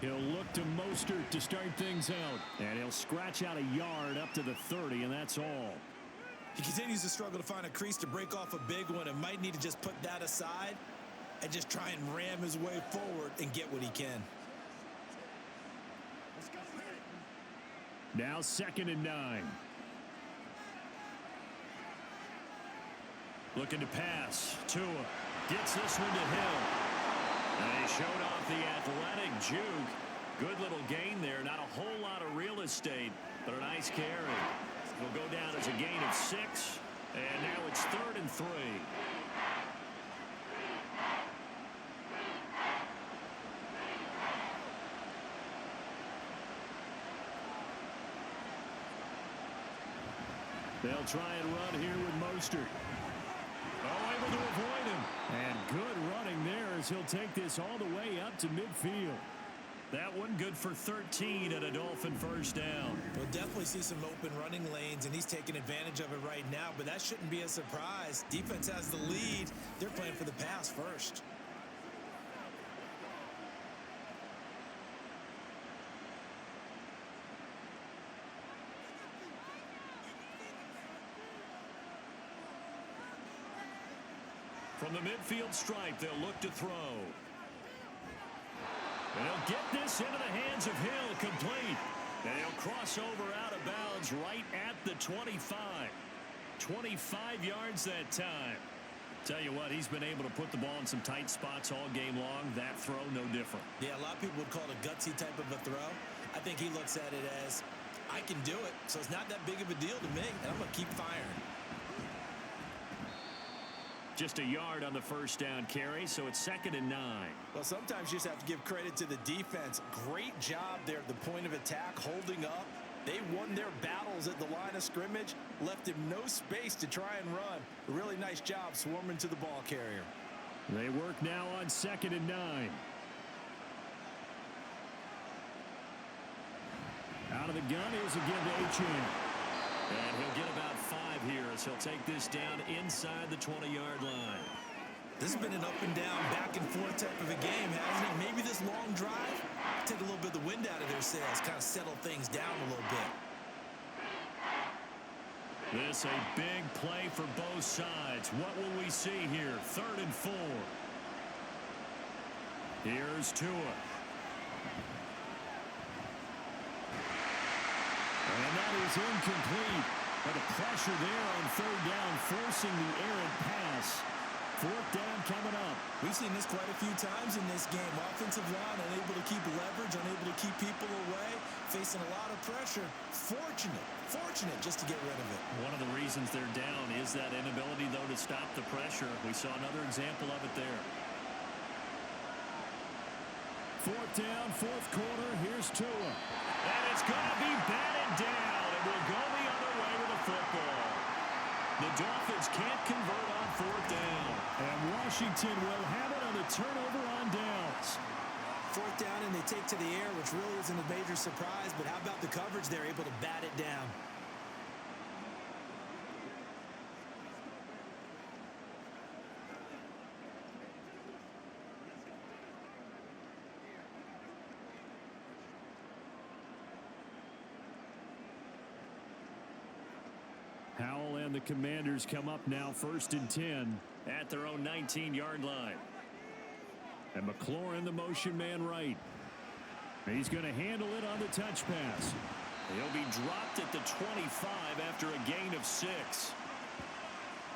He'll look to Mostert to start things out, and he'll scratch out a yard up to the 30, and that's all. He continues to struggle to find a crease to break off a big one and might need to just put that aside and just try and ram his way forward and get what he can. Now 2nd and 9. Looking to pass. Tua gets this one to Hill. And he showed off the athletic juke. Good little gain there. Not a whole lot of real estate, but a nice carry. Will go down as a gain of 6. And now it's 3rd and 3. They'll try and run here with Mostert. Oh, able to avoid him. And good running there as he'll take this all the way up to midfield. That one good for 13 and a Dolphin first down. We'll definitely see some open running lanes, and he's taking advantage of it right now, but that shouldn't be a surprise. Defense has the lead. They're playing for the pass first. From the midfield stripe, they'll look to throw. And he'll get this into the hands of Hill, complete. And he'll cross over out of bounds right at the 25. 25 yards that time. Tell you what, he's been able to put the ball in some tight spots all game long. That throw, no different. Yeah, a lot of people would call it a gutsy type of a throw. I think he looks at it as, I can do it, so it's not that big of a deal to me, and I'm going to keep firing. Just a yard on the first down carry, so it's 2nd and 9. Well, sometimes you just have to give credit to the defense. Great job there at the point of attack, holding up. They won their battles at the line of scrimmage, left him no space to try and run. A really nice job swarming to the ball carrier. They work now on 2nd and 9. Out of the gun, here's again to Achane. And he'll get about 5 here as he'll take this down inside the 20-yard line. This has been an up and down, back and forth type of a game, hasn't it? Maybe this long drive, take a little bit of the wind out of their sails, kind of settle things down a little bit. This a big play for both sides. What will we see here? 3rd and 4. Here's Tua. And that is incomplete. But the pressure there on 3rd down, forcing the errant pass. 4th down coming up. We've seen this quite a few times in this game. Offensive line unable to keep leverage, unable to keep people away, facing a lot of pressure. Fortunate just to get rid of it. One of the reasons they're down is that inability, though, to stop the pressure. We saw another example of it there. 4th down, 4th quarter. Here's Tua. And it's going to be batted down. It will go the other way with the football. The Dolphins can't convert on 4th down. And Washington will have it on the turnover on downs. 4th down and they take to the air, which really isn't a major surprise, but how about the coverage? They're able to bat it down. Howell and the Commanders come up now 1st and 10 at their own 19-yard line. And McLaurin, the motion man right. He's going to handle it on the touch pass. He'll be dropped at the 25 after a gain of 6.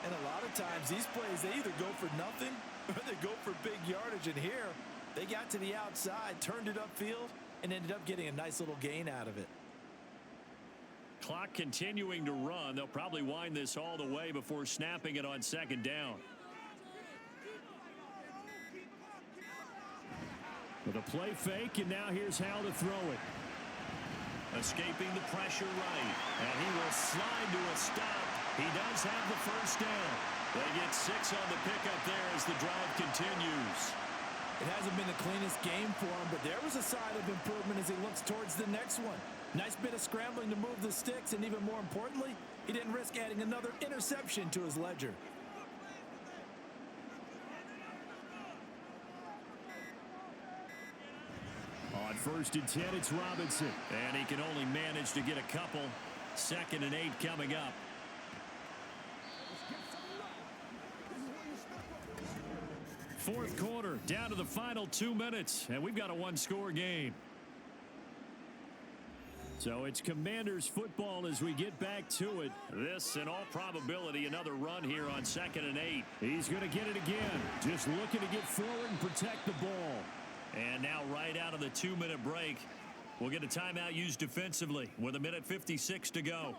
And a lot of times these plays, they either go for nothing or they go for big yardage. And here, they got to the outside, turned it upfield, and ended up getting a nice little gain out of it. Clock continuing to run. They'll probably wind this all the way before snapping it on 2nd down. With a play fake, and now here's Hal to throw it. Escaping the pressure right. And he will slide to a stop. He does have the first down. They get 6 on the pickup there as the drive continues. It hasn't been the cleanest game for him, but there was a sign of improvement as he looks towards the next one. Nice bit of scrambling to move the sticks, and even more importantly, he didn't risk adding another interception to his ledger. On 1st and 10, it's Robinson. And he can only manage to get a couple. 2nd and 8 coming up. Fourth quarter, down to the final 2 minutes, and we've got a one-score game. So it's Commanders football as we get back to it. This, in all probability, another run here on 2nd and 8. He's going to get it again. Just looking to get forward and protect the ball. And now right out of the 2-minute break, we'll get a timeout used defensively with 1:56 to go.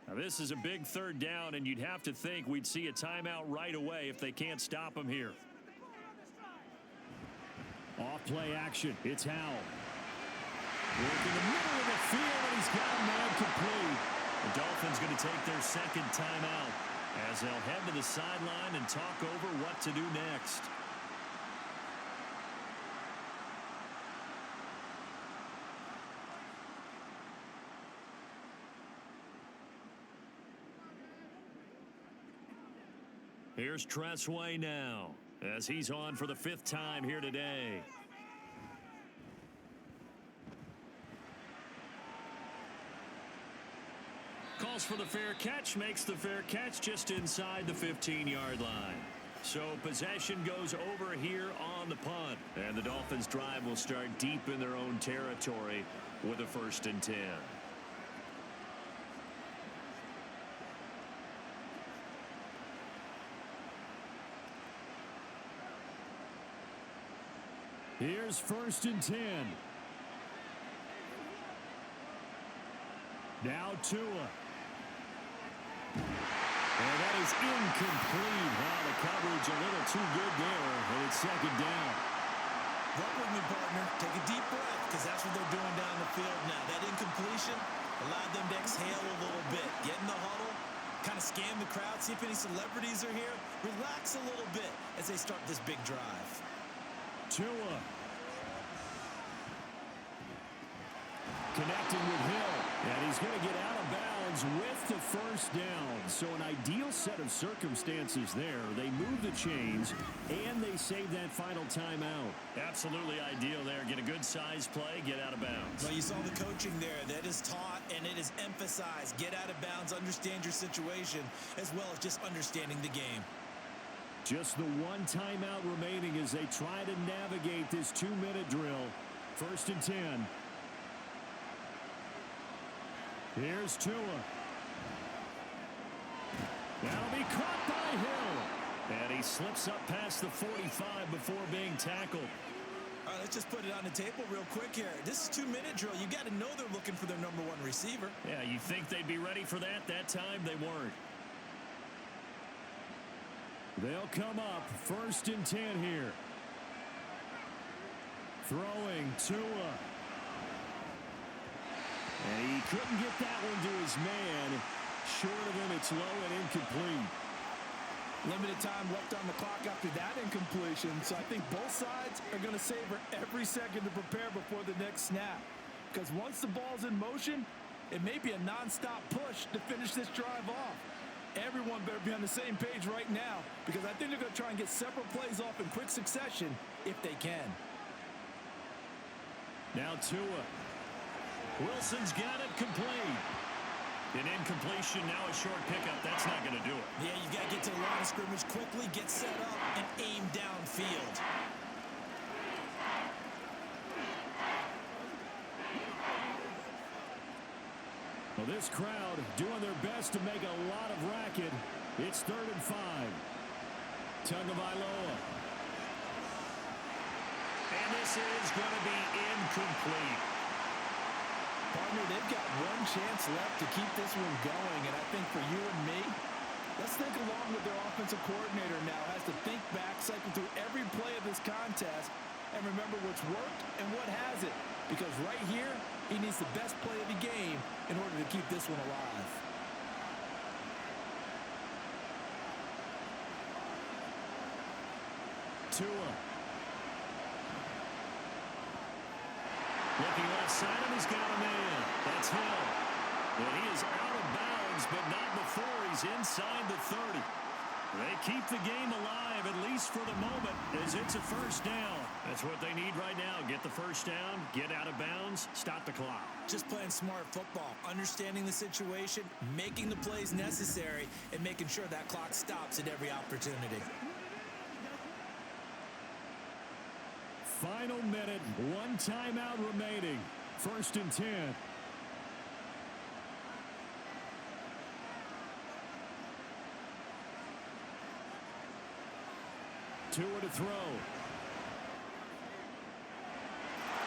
Now this is a big 3rd down, and you'd have to think we'd see a timeout right away if they can't stop him here. Off play action. It's Howell. Working the middle of the field, and he's got a man complete. The Dolphins going to take their 2nd timeout as they'll head to the sideline and talk over what to do next. Here's Tressway now as he's on for the 5th time here today. Calls for the fair catch, makes the fair catch just inside the 15-yard line. So possession goes over here on the punt. And the Dolphins drive will start deep in their own territory with a 1st and 10. Here's 1st and 10. Now Tua. And that is incomplete. Wow, the coverage a little too good there, and it's 2nd down. Work with me, partner. Take a deep breath, because that's what they're doing down the field now. That incompletion allowed them to exhale a little bit. Get in the huddle, kind of scan the crowd, see if any celebrities are here. Relax a little bit as they start this big drive. Tua. Connecting with Hill, and he's going to get out of bounds with the 1st down. So an ideal set of circumstances there. They move the chains, and they save that final timeout. Absolutely ideal there. Get a good size play, get out of bounds. Well, you saw the coaching there. That is taught, and it is emphasized. Get out of bounds, understand your situation, as well as just understanding the game. Just the 1 timeout remaining as they try to navigate this 2-minute drill. 1st and 10. Here's Tua. That'll be caught by Hill. And he slips up past the 45 before being tackled. All right, let's just put it on the table real quick here. This is 2-minute drill. You got to know they're looking for their #1 receiver. Yeah, you think they'd be ready for that? That time they weren't. They'll come up 1st and 10 here. Throwing Tua. And he couldn't get that one to his man. Short of him, it's low and incomplete. Limited time left on the clock after that incompletion, so I think both sides are going to savor every second to prepare before the next snap. Because once the ball's in motion, it may be a nonstop push to finish this drive off. Everyone better be on the same page right now, because I think they're going to try and get several plays off in quick succession if they can. Now Tua. Wilson's got it complete. An incompletion, now a short pickup. That's not going to do it. Yeah, you've got to get to the line of scrimmage quickly, get set up, and aim downfield. Well, this crowd doing their best to make a lot of racket. It's 3rd and 5. Tagovailoa. And this is going to be incomplete. Partner, they've got one chance left to keep this one going, and I think for you and me, let's think along with their offensive coordinator now. Has to think back, cycle through every play of this contest, and remember what's worked and what hasn't. Because right here, he needs the best play of the game in order to keep this one alive. Tua. Looking left side of, he's got a man. That's Hill. And he is out of bounds, but not before he's inside the 30. They keep the game alive, at least for the moment, as it's a first down. That's what they need right now. Get the first down, get out of bounds, stop the clock. Just playing smart football, understanding the situation, making the plays necessary, and making sure that clock stops at every opportunity. Final minute, one timeout remaining. 1st and 10. Tua to throw.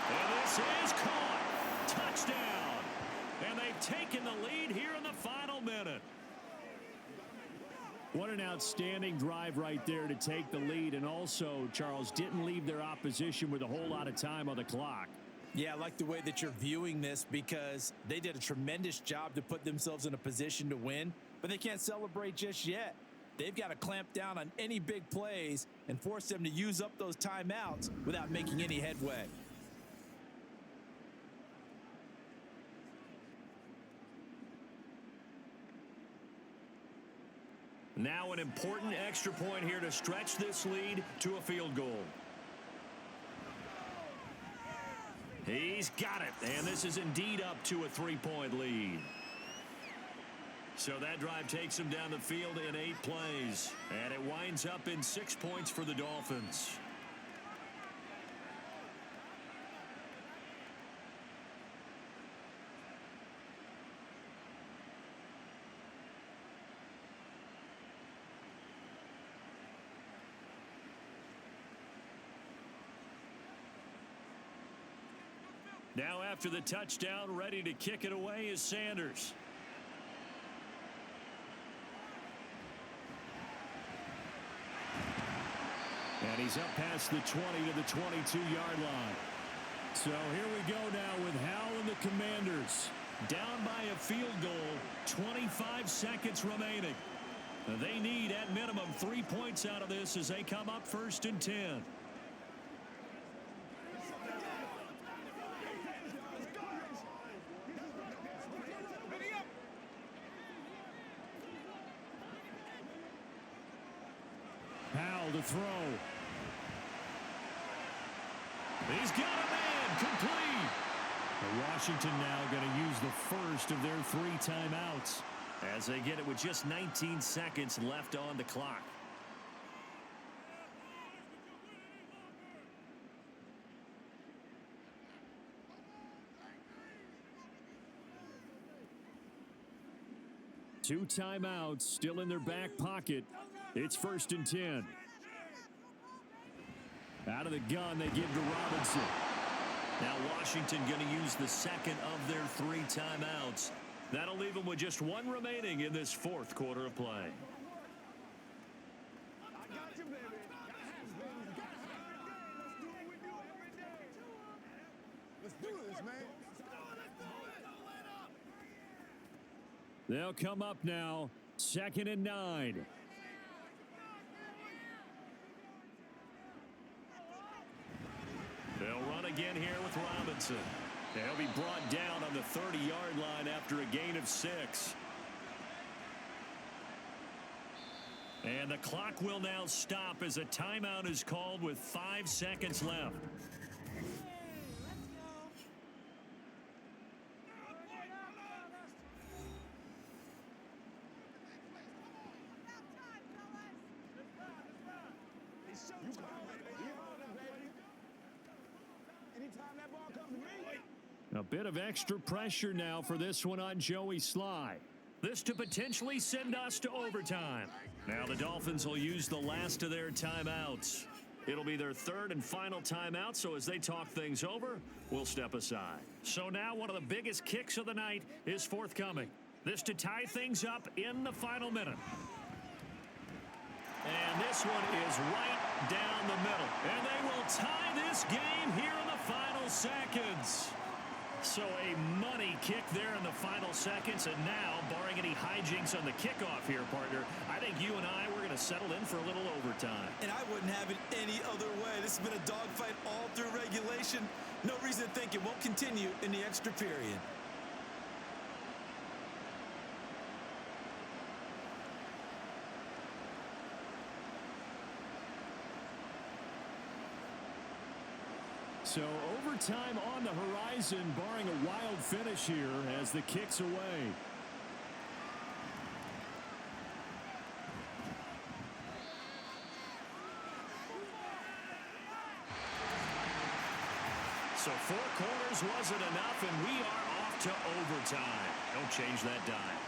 And this is caught. Touchdown. And they've taken the lead here in the final minute. What an outstanding drive right there to take the lead. And also, Charles, didn't leave their opposition with a whole lot of time on the clock. Yeah, I like the way that you're viewing this because they did a tremendous job to put themselves in a position to win, but they can't celebrate just yet. They've got to clamp down on any big plays and force them to use up those timeouts without making any headway. Now an important extra point here to stretch this lead to a field goal. He's got it, and this is indeed up to a 3-point lead. So that drive takes him down the field in 8 plays, and it winds up in 6 points for the Dolphins. Now after the touchdown, ready to kick it away is Sanders. And he's up past the 20 to the 22-yard line. So here we go now with Hal and the Commanders. Down by a field goal, 25 seconds remaining. They need at minimum 3 points out of this as they come up 1st and 10. Hal to throw. He's got a man complete. Washington now going to use the first of their 3 timeouts as they get it with just 19 seconds left on the clock. Two timeouts still in their back pocket. It's 1st and 10. Out of the gun, they give to Robinson. Now Washington going to use the second of their 3 timeouts. That'll leave them with just 1 remaining in this 4th quarter of play. Let's do this, man. They'll come up now, 2nd and 9. They'll run again here with Robinson. They'll be brought down on the 30-yard line after a gain of 6. And the clock will now stop as a timeout is called with 5 seconds left. A bit of extra pressure now for this one on Joey Sly. This to potentially send us to overtime. Now the Dolphins will use the last of their timeouts. It'll be their third and final timeout, so as they talk things over, we'll step aside. So now one of the biggest kicks of the night is forthcoming. This to tie things up in the final minute. And this one is right down the middle. And they will tie this game here in the final seconds. So a money kick there in the final seconds. And now, barring any hijinks on the kickoff here, partner, I think you and I, we're going to settle in for a little overtime. And I wouldn't have it any other way. This has been a dogfight all through regulation. No reason to think it won't continue in the extra period. So overtime on the horizon, barring a wild finish here as the kick's away. So 4 quarters wasn't enough, and we are off to overtime. Don't change that dime.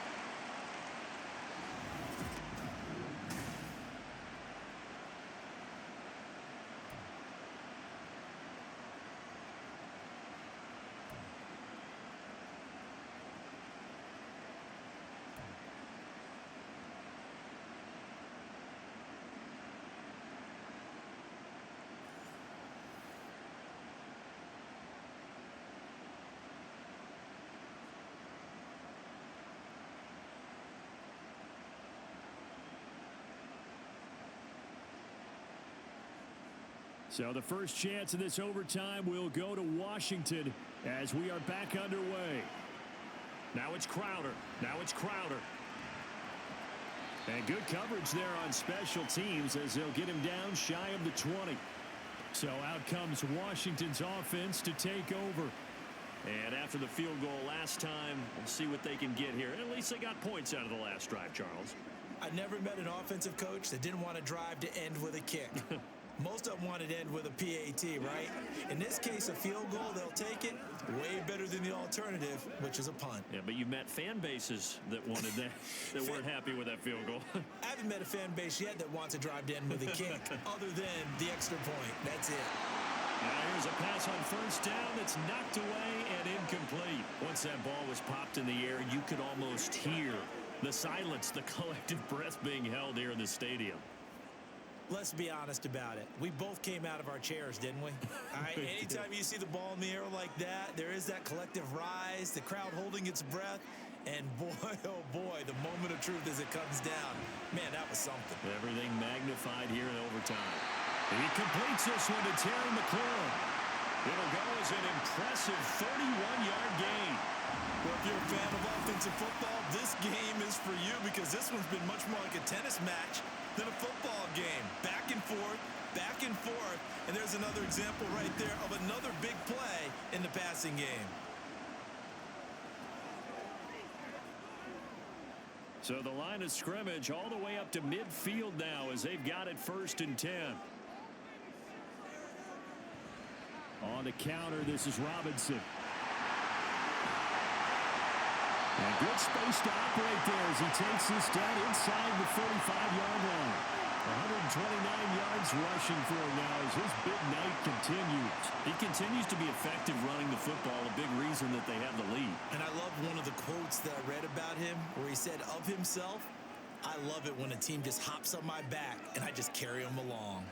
So the first chance of this overtime will go to Washington as we are back underway. Now it's Crowder. And good coverage there on special teams as they'll get him down shy of the 20. So out comes Washington's offense to take over. And after the field goal last time, we'll see what they can get here. At least they got points out of the last drive, Charles. I never met an offensive coach that didn't want to drive to end with a kick. Most of them wanted to end with a PAT, right? In this case, a field goal, they'll take it. Way better than the alternative, which is a punt. Yeah, but you met fan bases that wanted that, that weren't happy with that field goal. I haven't met a fan base yet that wants to drive to end with a kick, other than the extra point. That's it. Now here's a pass on first down that's knocked away and incomplete. Once that ball was popped in the air, you could almost hear the silence, the collective breath being held here in the stadium. Let's be honest about it. We both came out of our chairs, didn't we? All right, anytime you see the ball in the air like that, there is that collective rise, the crowd holding its breath, and boy, oh boy, the moment of truth as it comes down. Man, that was something. Everything magnified here in overtime. He completes this one to Terry McLaurin. It'll go as an impressive 31-yard gain. Well, if you're a fan of offensive football, this game is for you because this one's been much more like a tennis match than a football game. Back and forth, and there's another example right there of another big play in the passing game. So the line of scrimmage all the way up to midfield now as they've got it 1st and 10. On the counter, this is Robinson. And good space to operate there as he takes this down inside the 45-yard line. 129 yards rushing for him now as his big night continues. He continues to be effective running the football, a big reason that they have the lead. And I love one of the quotes that I read about him where he said of himself, I love it when a team just hops on my back and I just carry them along.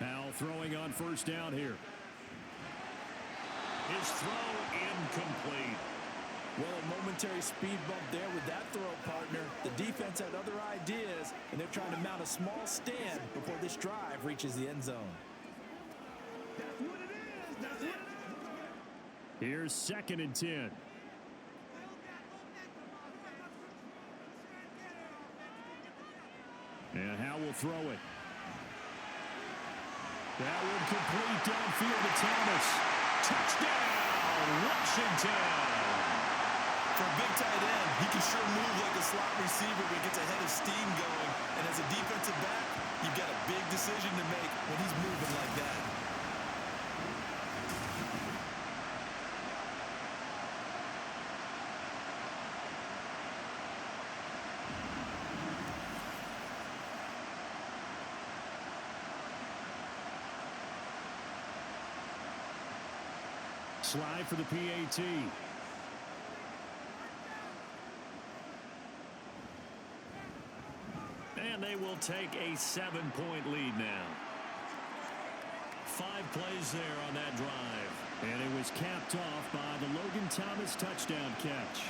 Now throwing on first down here. His throw incomplete. Well, a momentary speed bump there with that throw, partner. The defense had other ideas, and they're trying to mount a small stand before this drive reaches the end zone. Here's 2nd and 10. And Howe will throw it. That would complete downfield to Thomas. Touchdown, Washington. For a big tight end, he can sure move like a slot receiver when he gets a head of steam going. And as a defensive back, you've got a big decision to make when he's moving like that. slide for the PAT. And they will take a 7-point lead now. 5 plays there on that drive. And it was capped off by the Logan Thomas touchdown catch.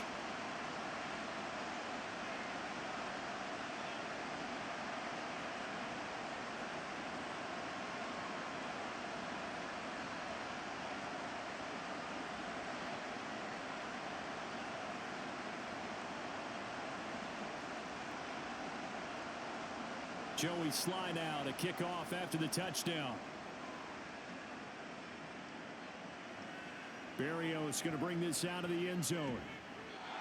Joey slide out, a kickoff after the touchdown. Berrios going to bring this out of the end zone.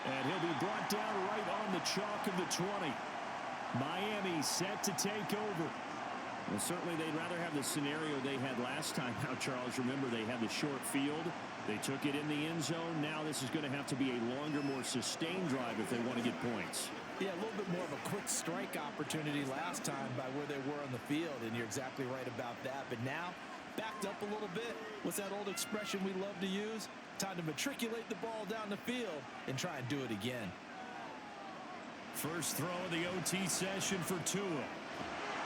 And he'll be brought down right on the chalk of the 20. Miami set to take over. Well, certainly they'd rather have the scenario they had last time out, Charles. Remember, they had the short field. They took it in the end zone. Now this is going to have to be a longer, more sustained drive if they want to get points. Yeah, a little bit more of a quick strike opportunity last time by where they were on the field, and you're exactly right about that. But now, backed up a little bit. What's that old expression we love to use? Time to matriculate the ball down the field and try and do it again. First throw of the OT session for Tua.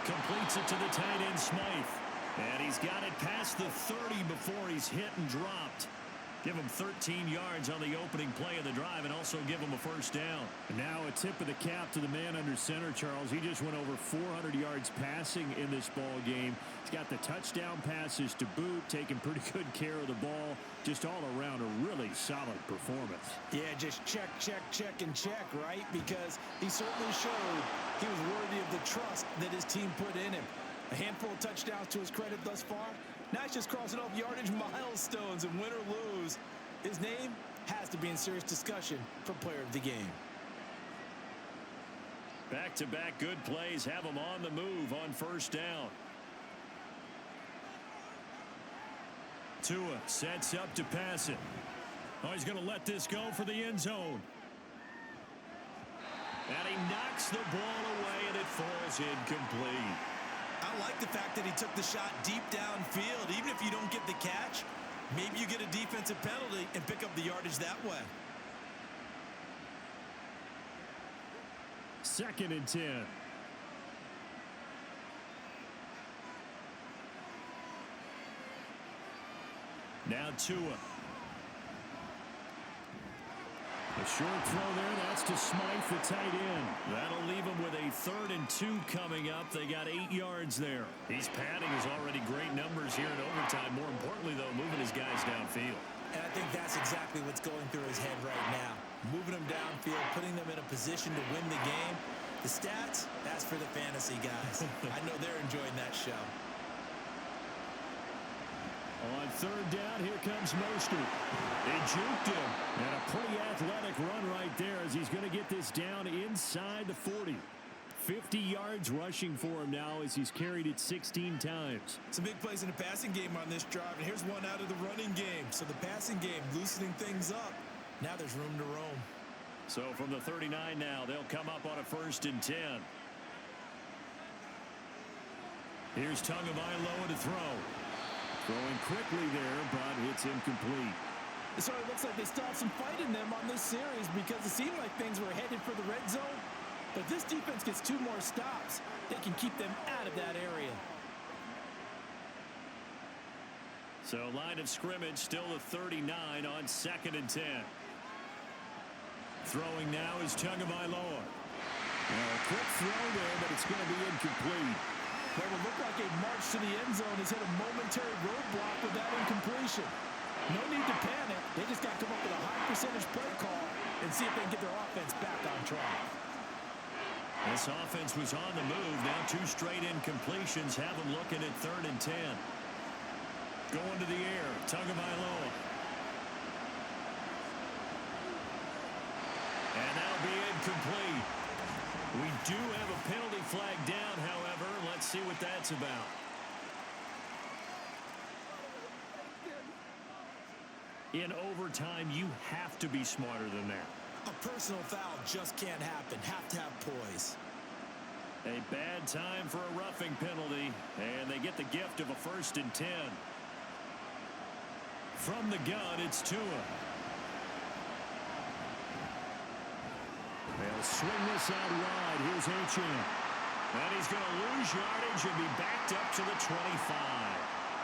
Completes it to the tight end, Smythe. And he's got it past the 30 before he's hit and dropped. Give him 13 yards on the opening play of the drive and also give him a first down. And now a tip of the cap to the man under center, Charles. He just went over 400 yards passing in this ball game. He's got the touchdown passes to boot, taking pretty good care of the ball. Just all around a really solid performance. Yeah, just check, and check, right? Because he certainly showed he was worthy of the trust that his team put in him. A handful of touchdowns to his credit thus far. Now he's just crossing off yardage milestones, and win or lose, his name has to be in serious discussion for player of the game. Back-to-back good plays have him on the move on first down. Tua sets up to pass it. Oh, he's going to let this go for the end zone. And he knocks the ball away, and it falls incomplete. I like the fact that he took the shot deep downfield. Even if you don't get the catch, maybe you get a defensive penalty and pick up the yardage that way. 2nd and 10. Now Tua. A short throw there. That's to Smythe, the tight end. That'll leave him with a 3rd and 2 coming up. They got 8 yards there. He's padding his already great numbers here in overtime. More importantly, though, moving his guys downfield. And I think that's exactly what's going through his head right now. Moving them downfield, putting them in a position to win the game. The stats, that's for the fantasy guys. I know they're enjoying that show. On 3rd down, here comes Mostert. They juked him. And a pretty athletic run right there as he's going to get this down inside the 40. 50 yards rushing for him now as he's carried it 16 times. Some big plays in the passing game on this drive, and here's one out of the running game. So the passing game loosening things up. Now there's room to roam. So from the 39 now, they'll come up on a 1st and 10. Here's Tagovailoa to throw. Throwing quickly there, but it's incomplete. So it looks like they still have some fight in them on this series because it seemed like things were headed for the red zone. But this defense gets 2 more stops. They can keep them out of that area. So line of scrimmage still the 39 on 2nd and 10. Throwing now is Tagovailoa. A quick throw there, but it's going to be incomplete. What would look like a march to the end zone has hit a momentary roadblock with that incompletion. No need to panic. They just got to come up with a high percentage play call and see if they can get their offense back on track. This offense was on the move. Now 2 straight incompletions have them looking at 3rd and 10. Going to the air, Tagovailoa. And that'll be incomplete. We do have a penalty flag down, however. Let's see what that's about. In overtime, you have to be smarter than that. A personal foul just can't happen. Have to have poise. A bad time for a roughing penalty, and they get the gift of a 1st and 10. From the gun, it's Tua. They'll swing this out wide. Here's H.M. And he's going to lose yardage and be backed up to the 25.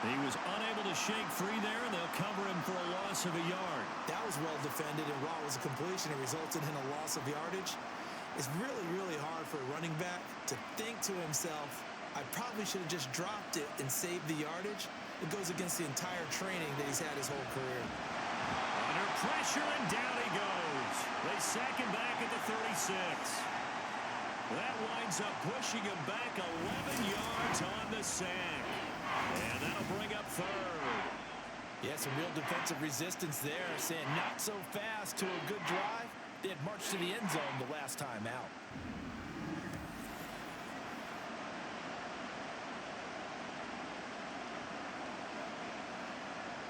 He was unable to shake free there, and they'll cover him for a loss of a yard. That was well defended, and while it was a completion, it resulted in a loss of yardage. It's really, really hard for a running back to think to himself, I probably should have just dropped it and saved the yardage. It goes against the entire training that he's had his whole career. Under pressure, and down he goes. They sack him back at the 36. That winds up pushing him back 11 yards on the sack. And that'll bring up third. Yeah, some real defensive resistance there, saying not so fast to a good drive. They had marched to the end zone the last time out.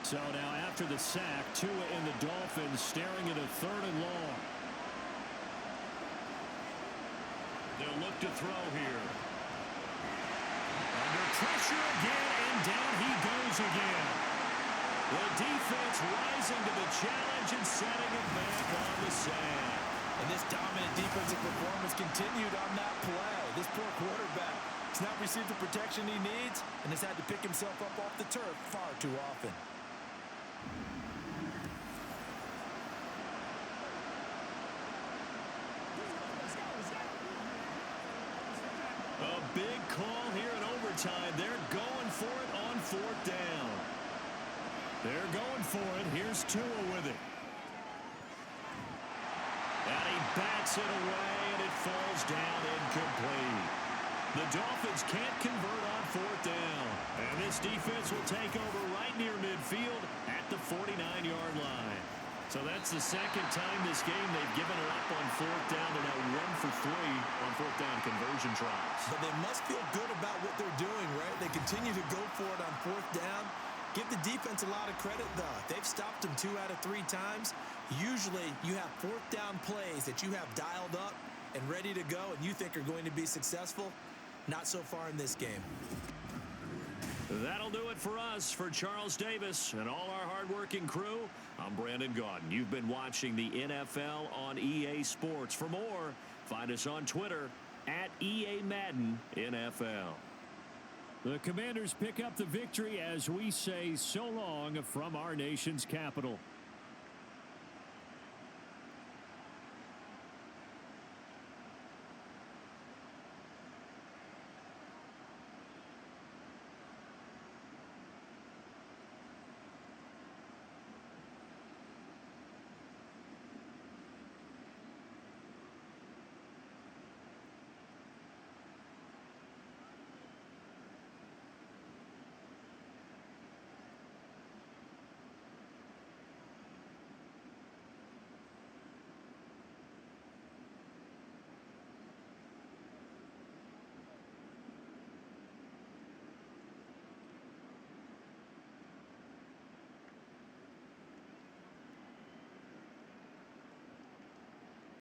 So now after the sack, Tua and the Dolphins staring at a 3rd and long. They'll look to throw here. Under pressure again, and down he goes again. The defense rising to the challenge and setting it back on the sack. And this dominant defensive performance continued on that play. This poor quarterback has not received the protection he needs and has had to pick himself up off the turf far too often. A big call here in overtime. They're going for it on 4th down. They're going for it. Here's Tua with it. And he bats it away, and it falls down incomplete. The Dolphins can't convert on 4th down. And this defense will take over right near midfield at the 49-yard line. So that's the second time this game they've given it up on 4th down. They're now 1 for 3 on 4th down conversion tries. But they must feel good about what they're doing, right? They continue to go for it on 4th down. Give the defense a lot of credit, though. They've stopped them 2 out of 3 times. Usually, you have 4th down plays that you have dialed up and ready to go and you think are going to be successful. Not so far in this game. That'll do it for us. For Charles Davis and all our hardworking crew, I'm Brandon Gaudin. You've been watching the NFL on EA Sports. For more, find us on Twitter at EA Madden NFL. The Commanders pick up the victory as we say so long from our nation's capital.